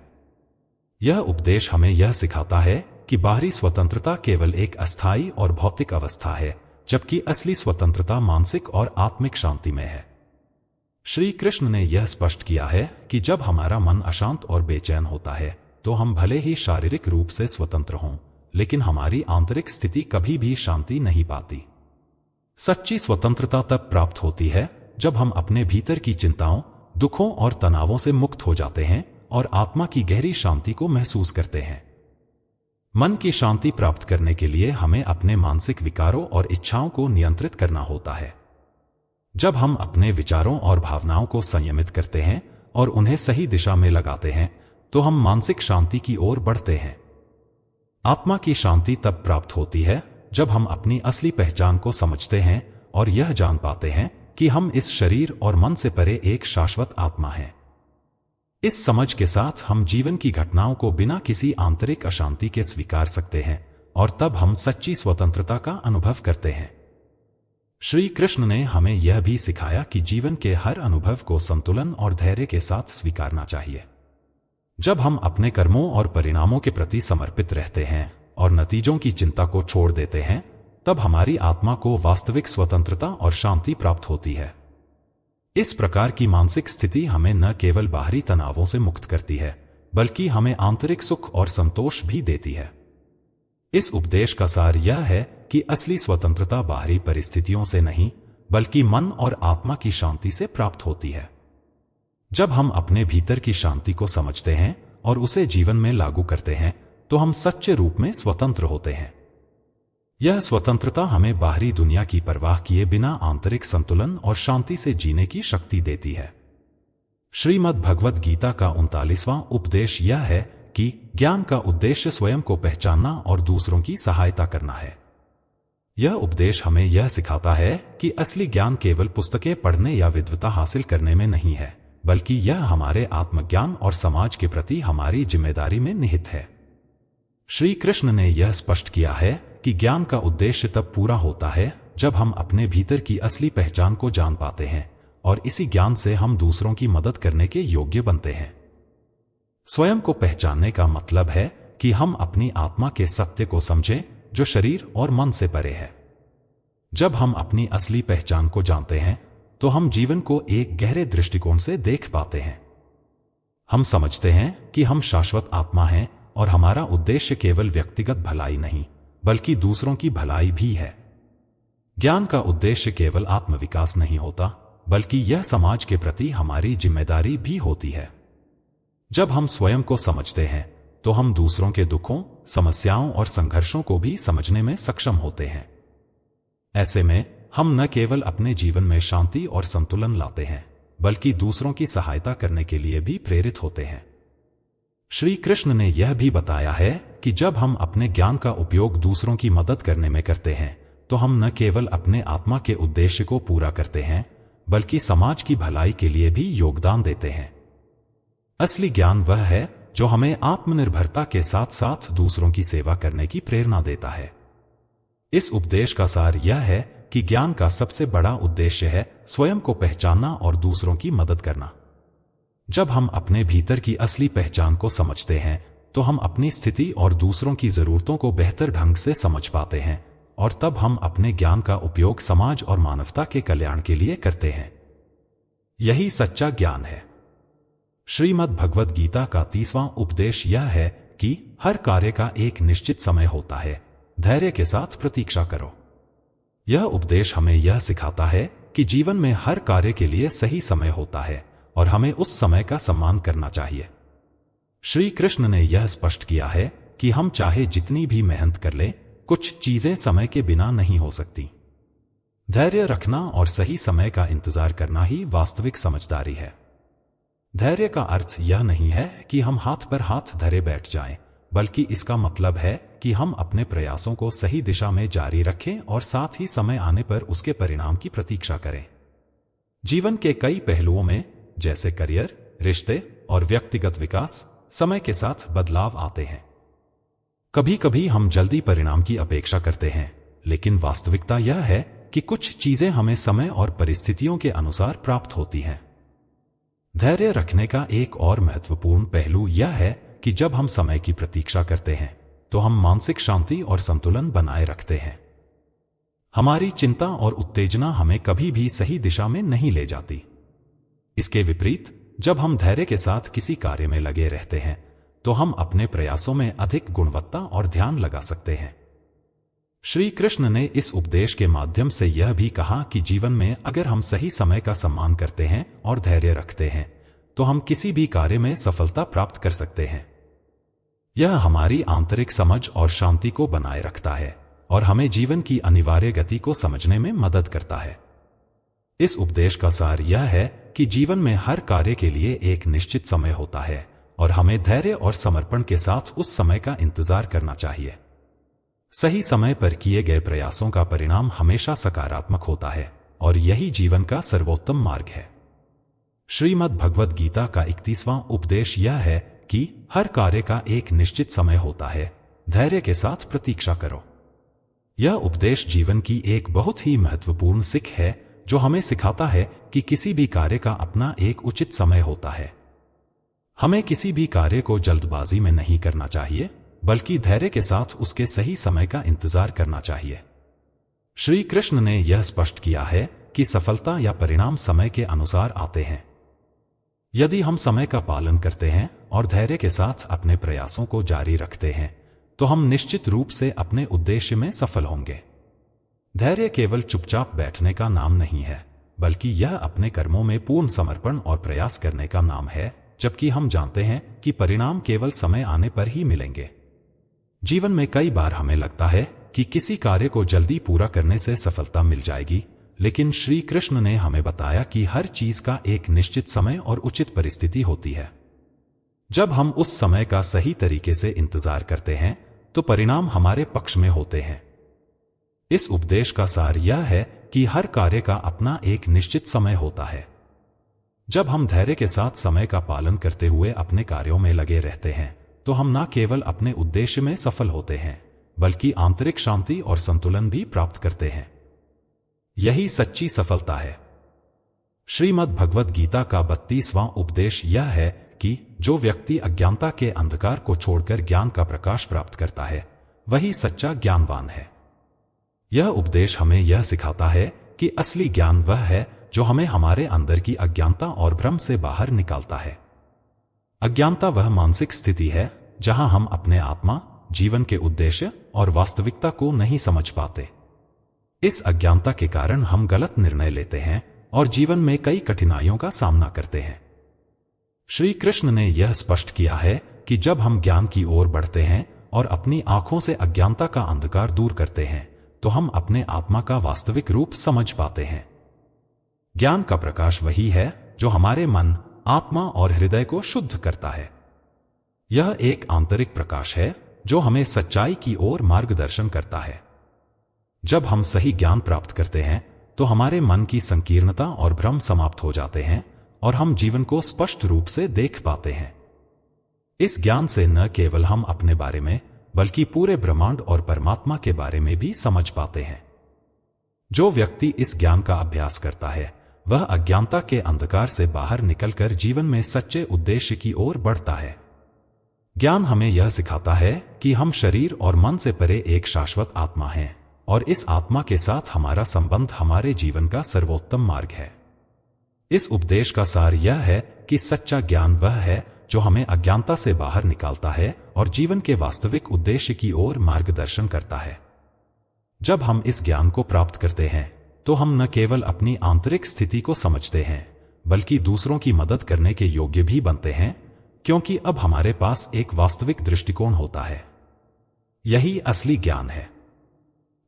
यह उपदेश हमें यह सिखाता है कि बाहरी स्वतंत्रता केवल एक अस्थायी और भौतिक अवस्था है, जबकि असली स्वतंत्रता मानसिक और आत्मिक शांति में है। श्री कृष्ण ने यह स्पष्ट किया है कि जब हमारा मन अशांत और बेचैन होता है तो हम भले ही शारीरिक रूप से स्वतंत्र हों, लेकिन हमारी आंतरिक स्थिति कभी भी शांति नहीं पाती। सच्ची स्वतंत्रता तब प्राप्त होती है जब हम अपने भीतर की चिंताओं, दुखों और तनावों से मुक्त हो जाते हैं और आत्मा की गहरी शांति को महसूस करते हैं। मन की शांति प्राप्त करने के लिए हमें अपने मानसिक विकारों और इच्छाओं को नियंत्रित करना होता है। जब हम अपने विचारों और भावनाओं को संयमित करते हैं और उन्हें सही दिशा में लगाते हैं तो हम मानसिक शांति की ओर बढ़ते हैं। आत्मा की शांति तब प्राप्त होती है जब हम अपनी असली पहचान को समझते हैं और यह जान पाते हैं कि हम इस शरीर और मन से परे एक शाश्वत आत्मा हैं। इस समझ के साथ हम जीवन की घटनाओं को बिना किसी आंतरिक अशांति के स्वीकार सकते हैं और तब हम सच्ची स्वतंत्रता का अनुभव करते हैं। श्री कृष्ण ने हमें यह भी सिखाया कि जीवन के हर अनुभव को संतुलन और धैर्य के साथ स्वीकारना चाहिए। जब हम अपने कर्मों और परिणामों के प्रति समर्पित रहते हैं और नतीजों की चिंता को छोड़ देते हैं, तब हमारी आत्मा को वास्तविक स्वतंत्रता और शांति प्राप्त होती है। इस प्रकार की मानसिक स्थिति हमें न केवल बाहरी तनावों से मुक्त करती है, बल्कि हमें आंतरिक सुख और संतोष भी देती है। इस उपदेश का सार यह है कि असली स्वतंत्रता बाहरी परिस्थितियों से नहीं, बल्कि मन और आत्मा की शांति से प्राप्त होती है। जब हम अपने भीतर की शांति को समझते हैं और उसे जीवन में लागू करते हैं, तो हम सच्चे रूप में स्वतंत्र होते हैं। यह स्वतंत्रता हमें बाहरी दुनिया की परवाह किए बिना आंतरिक संतुलन और शांति से जीने की शक्ति देती है। श्रीमद् भगवद गीता का 39वां उपदेश यह है कि ज्ञान का उद्देश्य स्वयं को पहचानना और दूसरों की सहायता करना है। यह उपदेश हमें यह सिखाता है कि असली ज्ञान केवल पुस्तकें पढ़ने या विद्वता हासिल करने में नहीं है, बल्कि यह हमारे आत्मज्ञान और समाज के प्रति हमारी जिम्मेदारी में निहित है। श्री कृष्ण ने यह स्पष्ट किया है कि ज्ञान का उद्देश्य तब पूरा होता है जब हम अपने भीतर की असली पहचान को जान पाते हैं और इसी ज्ञान से हम दूसरों की मदद करने के योग्य बनते हैं। स्वयं को पहचानने का मतलब है कि हम अपनी आत्मा के सत्य को समझें जो शरीर और मन से परे है। जब हम अपनी असली पहचान को जानते हैं तो हम जीवन को एक गहरे दृष्टिकोण से देख पाते हैं। हम समझते हैं कि हम शाश्वत आत्मा हैं और हमारा उद्देश्य केवल व्यक्तिगत भलाई नहीं, बल्कि दूसरों की भलाई भी है। ज्ञान का उद्देश्य केवल आत्मविकास नहीं होता, बल्कि यह समाज के प्रति हमारी जिम्मेदारी भी होती है। जब हम स्वयं को समझते हैं तो हम दूसरों के दुखों, समस्याओं और संघर्षों को भी समझने में सक्षम होते हैं। ऐसे में हम न केवल अपने जीवन में शांति और संतुलन लाते हैं, बल्कि दूसरों की सहायता करने के लिए भी प्रेरित होते हैं। श्री कृष्ण ने यह भी बताया है कि जब हम अपने ज्ञान का उपयोग दूसरों की मदद करने में करते हैं तो हम न केवल अपने आत्मा के उद्देश्य को पूरा करते हैं, बल्कि समाज की भलाई के लिए भी योगदान देते हैं। असली ज्ञान वह है जो हमें आत्मनिर्भरता के साथ साथ दूसरों की सेवा करने की प्रेरणा देता है। इस उपदेश का सार यह है कि ज्ञान का सबसे बड़ा उद्देश्य है स्वयं को पहचानना और दूसरों की मदद करना। जब हम अपने भीतर की असली पहचान को समझते हैं तो हम अपनी स्थिति और दूसरों की जरूरतों को बेहतर ढंग से समझ पाते हैं और तब हम अपने ज्ञान का उपयोग समाज और मानवता के कल्याण के लिए करते हैं। यही सच्चा ज्ञान है। श्रीमद् भगवद गीता का 30वां उपदेश यह है कि हर कार्य का एक निश्चित समय होता है, धैर्य के साथ प्रतीक्षा करो। यह उपदेश हमें यह सिखाता है कि जीवन में हर कार्य के लिए सही समय होता है और हमें उस समय का सम्मान करना चाहिए। श्री कृष्ण ने यह स्पष्ट किया है कि हम चाहे जितनी भी मेहनत कर लें, कुछ चीजें समय के बिना नहीं हो सकती। धैर्य रखना और सही समय का इंतजार करना ही वास्तविक समझदारी है। धैर्य का अर्थ यह नहीं है कि हम हाथ पर हाथ धरे बैठ जाएं, बल्कि इसका मतलब है कि हम अपने प्रयासों को सही दिशा में जारी रखें और साथ ही समय आने पर उसके परिणाम की प्रतीक्षा करें। जीवन के कई पहलुओं में, जैसे करियर, रिश्ते और व्यक्तिगत विकास, समय के साथ बदलाव आते हैं। कभी कभी हम जल्दी परिणाम की अपेक्षा करते हैं, लेकिन वास्तविकता यह है कि कुछ चीजें हमें समय और परिस्थितियों के अनुसार प्राप्त होती हैं। धैर्य रखने का एक और महत्वपूर्ण पहलू यह है कि जब हम समय की प्रतीक्षा करते हैं तो हम मानसिक शांति और संतुलन बनाए रखते हैं। हमारी चिंता और उत्तेजना हमें कभी भी सही दिशा में नहीं ले जाती। इसके विपरीत, जब हम धैर्य के साथ किसी कार्य में लगे रहते हैं तो हम अपने प्रयासों में अधिक गुणवत्ता और ध्यान लगा सकते हैं। श्री कृष्ण ने इस उपदेश के माध्यम से यह भी कहा कि जीवन में अगर हम सही समय का सम्मान करते हैं और धैर्य रखते हैं तो हम किसी भी कार्य में सफलता प्राप्त कर सकते हैं। यह हमारी आंतरिक समझ और शांति को बनाए रखता है और हमें जीवन की अनिवार्य गति को समझने में मदद करता है। इस उपदेश का सार यह है कि जीवन में हर कार्य के लिए एक निश्चित समय होता है और हमें धैर्य और समर्पण के साथ उस समय का इंतजार करना चाहिए। सही समय पर किए गए प्रयासों का परिणाम हमेशा सकारात्मक होता है और यही जीवन का सर्वोत्तम मार्ग है। श्रीमद् भगवद गीता का 31वां उपदेश यह है कि हर कार्य का एक निश्चित समय होता है, धैर्य के साथ प्रतीक्षा करो। यह उपदेश जीवन की एक बहुत ही महत्वपूर्ण सीख है जो हमें सिखाता है कि किसी भी कार्य का अपना एक उचित समय होता है। हमें किसी भी कार्य को जल्दबाजी में नहीं करना चाहिए, बल्कि धैर्य के साथ उसके सही समय का इंतजार करना चाहिए। श्री कृष्ण ने यह स्पष्ट किया है कि सफलता या परिणाम समय के अनुसार आते हैं। यदि हम समय का पालन करते हैं और धैर्य के साथ अपने प्रयासों को जारी रखते हैं तो हम निश्चित रूप से अपने उद्देश्य में सफल होंगे। धैर्य केवल चुपचाप बैठने का नाम नहीं है, बल्कि यह अपने कर्मों में पूर्ण समर्पण और प्रयास करने का नाम है, जबकि हम जानते हैं कि परिणाम केवल समय आने पर ही मिलेंगे। जीवन में कई बार हमें लगता है कि किसी कार्य को जल्दी पूरा करने से सफलता मिल जाएगी, लेकिन श्री कृष्ण ने हमें बताया कि हर चीज का एक निश्चित समय और उचित परिस्थिति होती है। जब हम उस समय का सही तरीके से इंतजार करते हैं तो परिणाम हमारे पक्ष में होते हैं। इस उपदेश का सार यह है कि हर कार्य का अपना एक निश्चित समय होता है। जब हम धैर्य के साथ समय का पालन करते हुए अपने कार्यों में लगे रहते हैं तो हम न केवल अपने उद्देश्य में सफल होते हैं, बल्कि आंतरिक शांति और संतुलन भी प्राप्त करते हैं। यही सच्ची सफलता है। श्रीमद् भगवद गीता का 32वां उपदेश यह है कि जो व्यक्ति अज्ञानता के अंधकार को छोड़कर ज्ञान का प्रकाश प्राप्त करता है, वही सच्चा ज्ञानवान है। यह उपदेश हमें यह सिखाता है कि असली ज्ञान वह है जो हमें हमारे अंदर की अज्ञानता और भ्रम से बाहर निकालता है। अज्ञानता वह मानसिक स्थिति है जहां हम अपने आत्मा, जीवन के उद्देश्य और वास्तविकता को नहीं समझ पाते। इस अज्ञानता के कारण हम गलत निर्णय लेते हैं और जीवन में कई कठिनाइयों का सामना करते हैं। श्री कृष्ण ने यह स्पष्ट किया है कि जब हम ज्ञान की ओर बढ़ते हैं और अपनी आंखों से अज्ञानता का अंधकार दूर करते हैं तो हम अपने आत्मा का वास्तविक रूप समझ पाते हैं। ज्ञान का प्रकाश वही है जो हमारे मन, आत्मा और हृदय को शुद्ध करता है। यह एक आंतरिक प्रकाश है जो हमें सच्चाई की ओर मार्गदर्शन करता है। जब हम सही ज्ञान प्राप्त करते हैं तो हमारे मन की संकीर्णता और भ्रम समाप्त हो जाते हैं और हम जीवन को स्पष्ट रूप से देख पाते हैं। इस ज्ञान से न केवल हम अपने बारे में, बल्कि पूरे ब्रह्मांड और परमात्मा के बारे में भी समझ पाते हैं। जो व्यक्ति इस ज्ञान का अभ्यास करता है वह अज्ञानता के अंधकार से बाहर निकलकर जीवन में सच्चे उद्देश्य की ओर बढ़ता है। ज्ञान हमें यह सिखाता है कि हम शरीर और मन से परे एक शाश्वत आत्मा हैं और इस आत्मा के साथ हमारा संबंध हमारे जीवन का सर्वोत्तम मार्ग है। इस उपदेश का सार यह है कि सच्चा ज्ञान वह है जो हमें अज्ञानता से बाहर निकालता है और जीवन के वास्तविक उद्देश्य की ओर मार्गदर्शन करता है। जब हम इस ज्ञान को प्राप्त करते हैं तो हम न केवल अपनी आंतरिक स्थिति को समझते हैं, बल्कि दूसरों की मदद करने के योग्य भी बनते हैं, क्योंकि अब हमारे पास एक वास्तविक दृष्टिकोण होता है। यही असली ज्ञान है।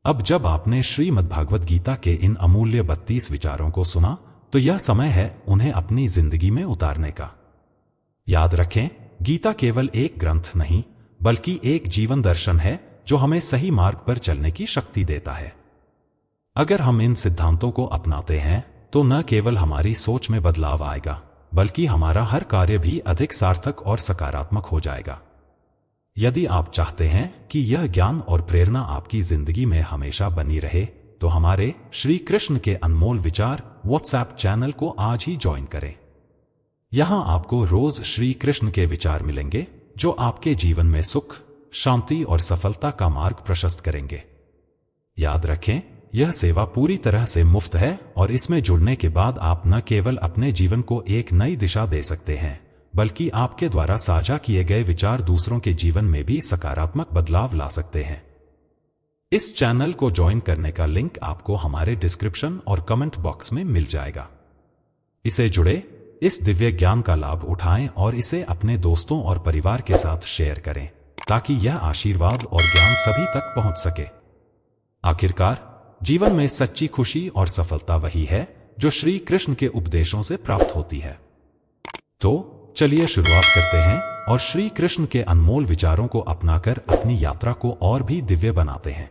अब जब आपने श्रीमद्भागवत गीता के इन अमूल्य 32 विचारों को सुना, तो यह समय है उन्हें अपनी जिंदगी में उतारने का। याद रखें, गीता केवल एक ग्रंथ नहीं, बल्कि एक जीवन दर्शन है जो हमें सही मार्ग पर चलने की शक्ति देता है। अगर हम इन सिद्धांतों को अपनाते हैं, तो न केवल हमारी सोच में बदलाव आएगा, बल्कि हमारा हर कार्य भी अधिक सार्थक और सकारात्मक हो जाएगा। यदि आप चाहते हैं कि यह ज्ञान और प्रेरणा आपकी जिंदगी में हमेशा बनी रहे, तो हमारे श्री कृष्ण के अनमोल विचार व्हाट्सएप चैनल को आज ही ज्वाइन करें। यहां आपको रोज श्री कृष्ण के विचार मिलेंगे जो आपके जीवन में सुख, शांति और सफलता का मार्ग प्रशस्त करेंगे। याद रखें, यह सेवा पूरी तरह से मुफ्त है और इसमें जुड़ने के बाद आप न केवल अपने जीवन को एक नई दिशा दे सकते हैं, बल्कि आपके द्वारा साझा किए गए विचार दूसरों के जीवन में भी सकारात्मक बदलाव ला सकते हैं। इस चैनल को ज्वाइन करने का लिंक आपको हमारे डिस्क्रिप्शन और कमेंट बॉक्स में मिल जाएगा। इसे जुड़े इस दिव्य ज्ञान का लाभ उठाएं और इसे अपने दोस्तों और परिवार के साथ शेयर करें, ताकि यह आशीर्वाद और ज्ञान सभी तक पहुंच सके। आखिरकार, जीवन में सच्ची खुशी और सफलता वही है जो श्री कृष्ण के उपदेशों से प्राप्त होती है। तो चलिए शुरुआत करते हैं और श्री कृष्ण के अनमोल विचारों को अपनाकर अपनी यात्रा को और भी दिव्य बनाते हैं।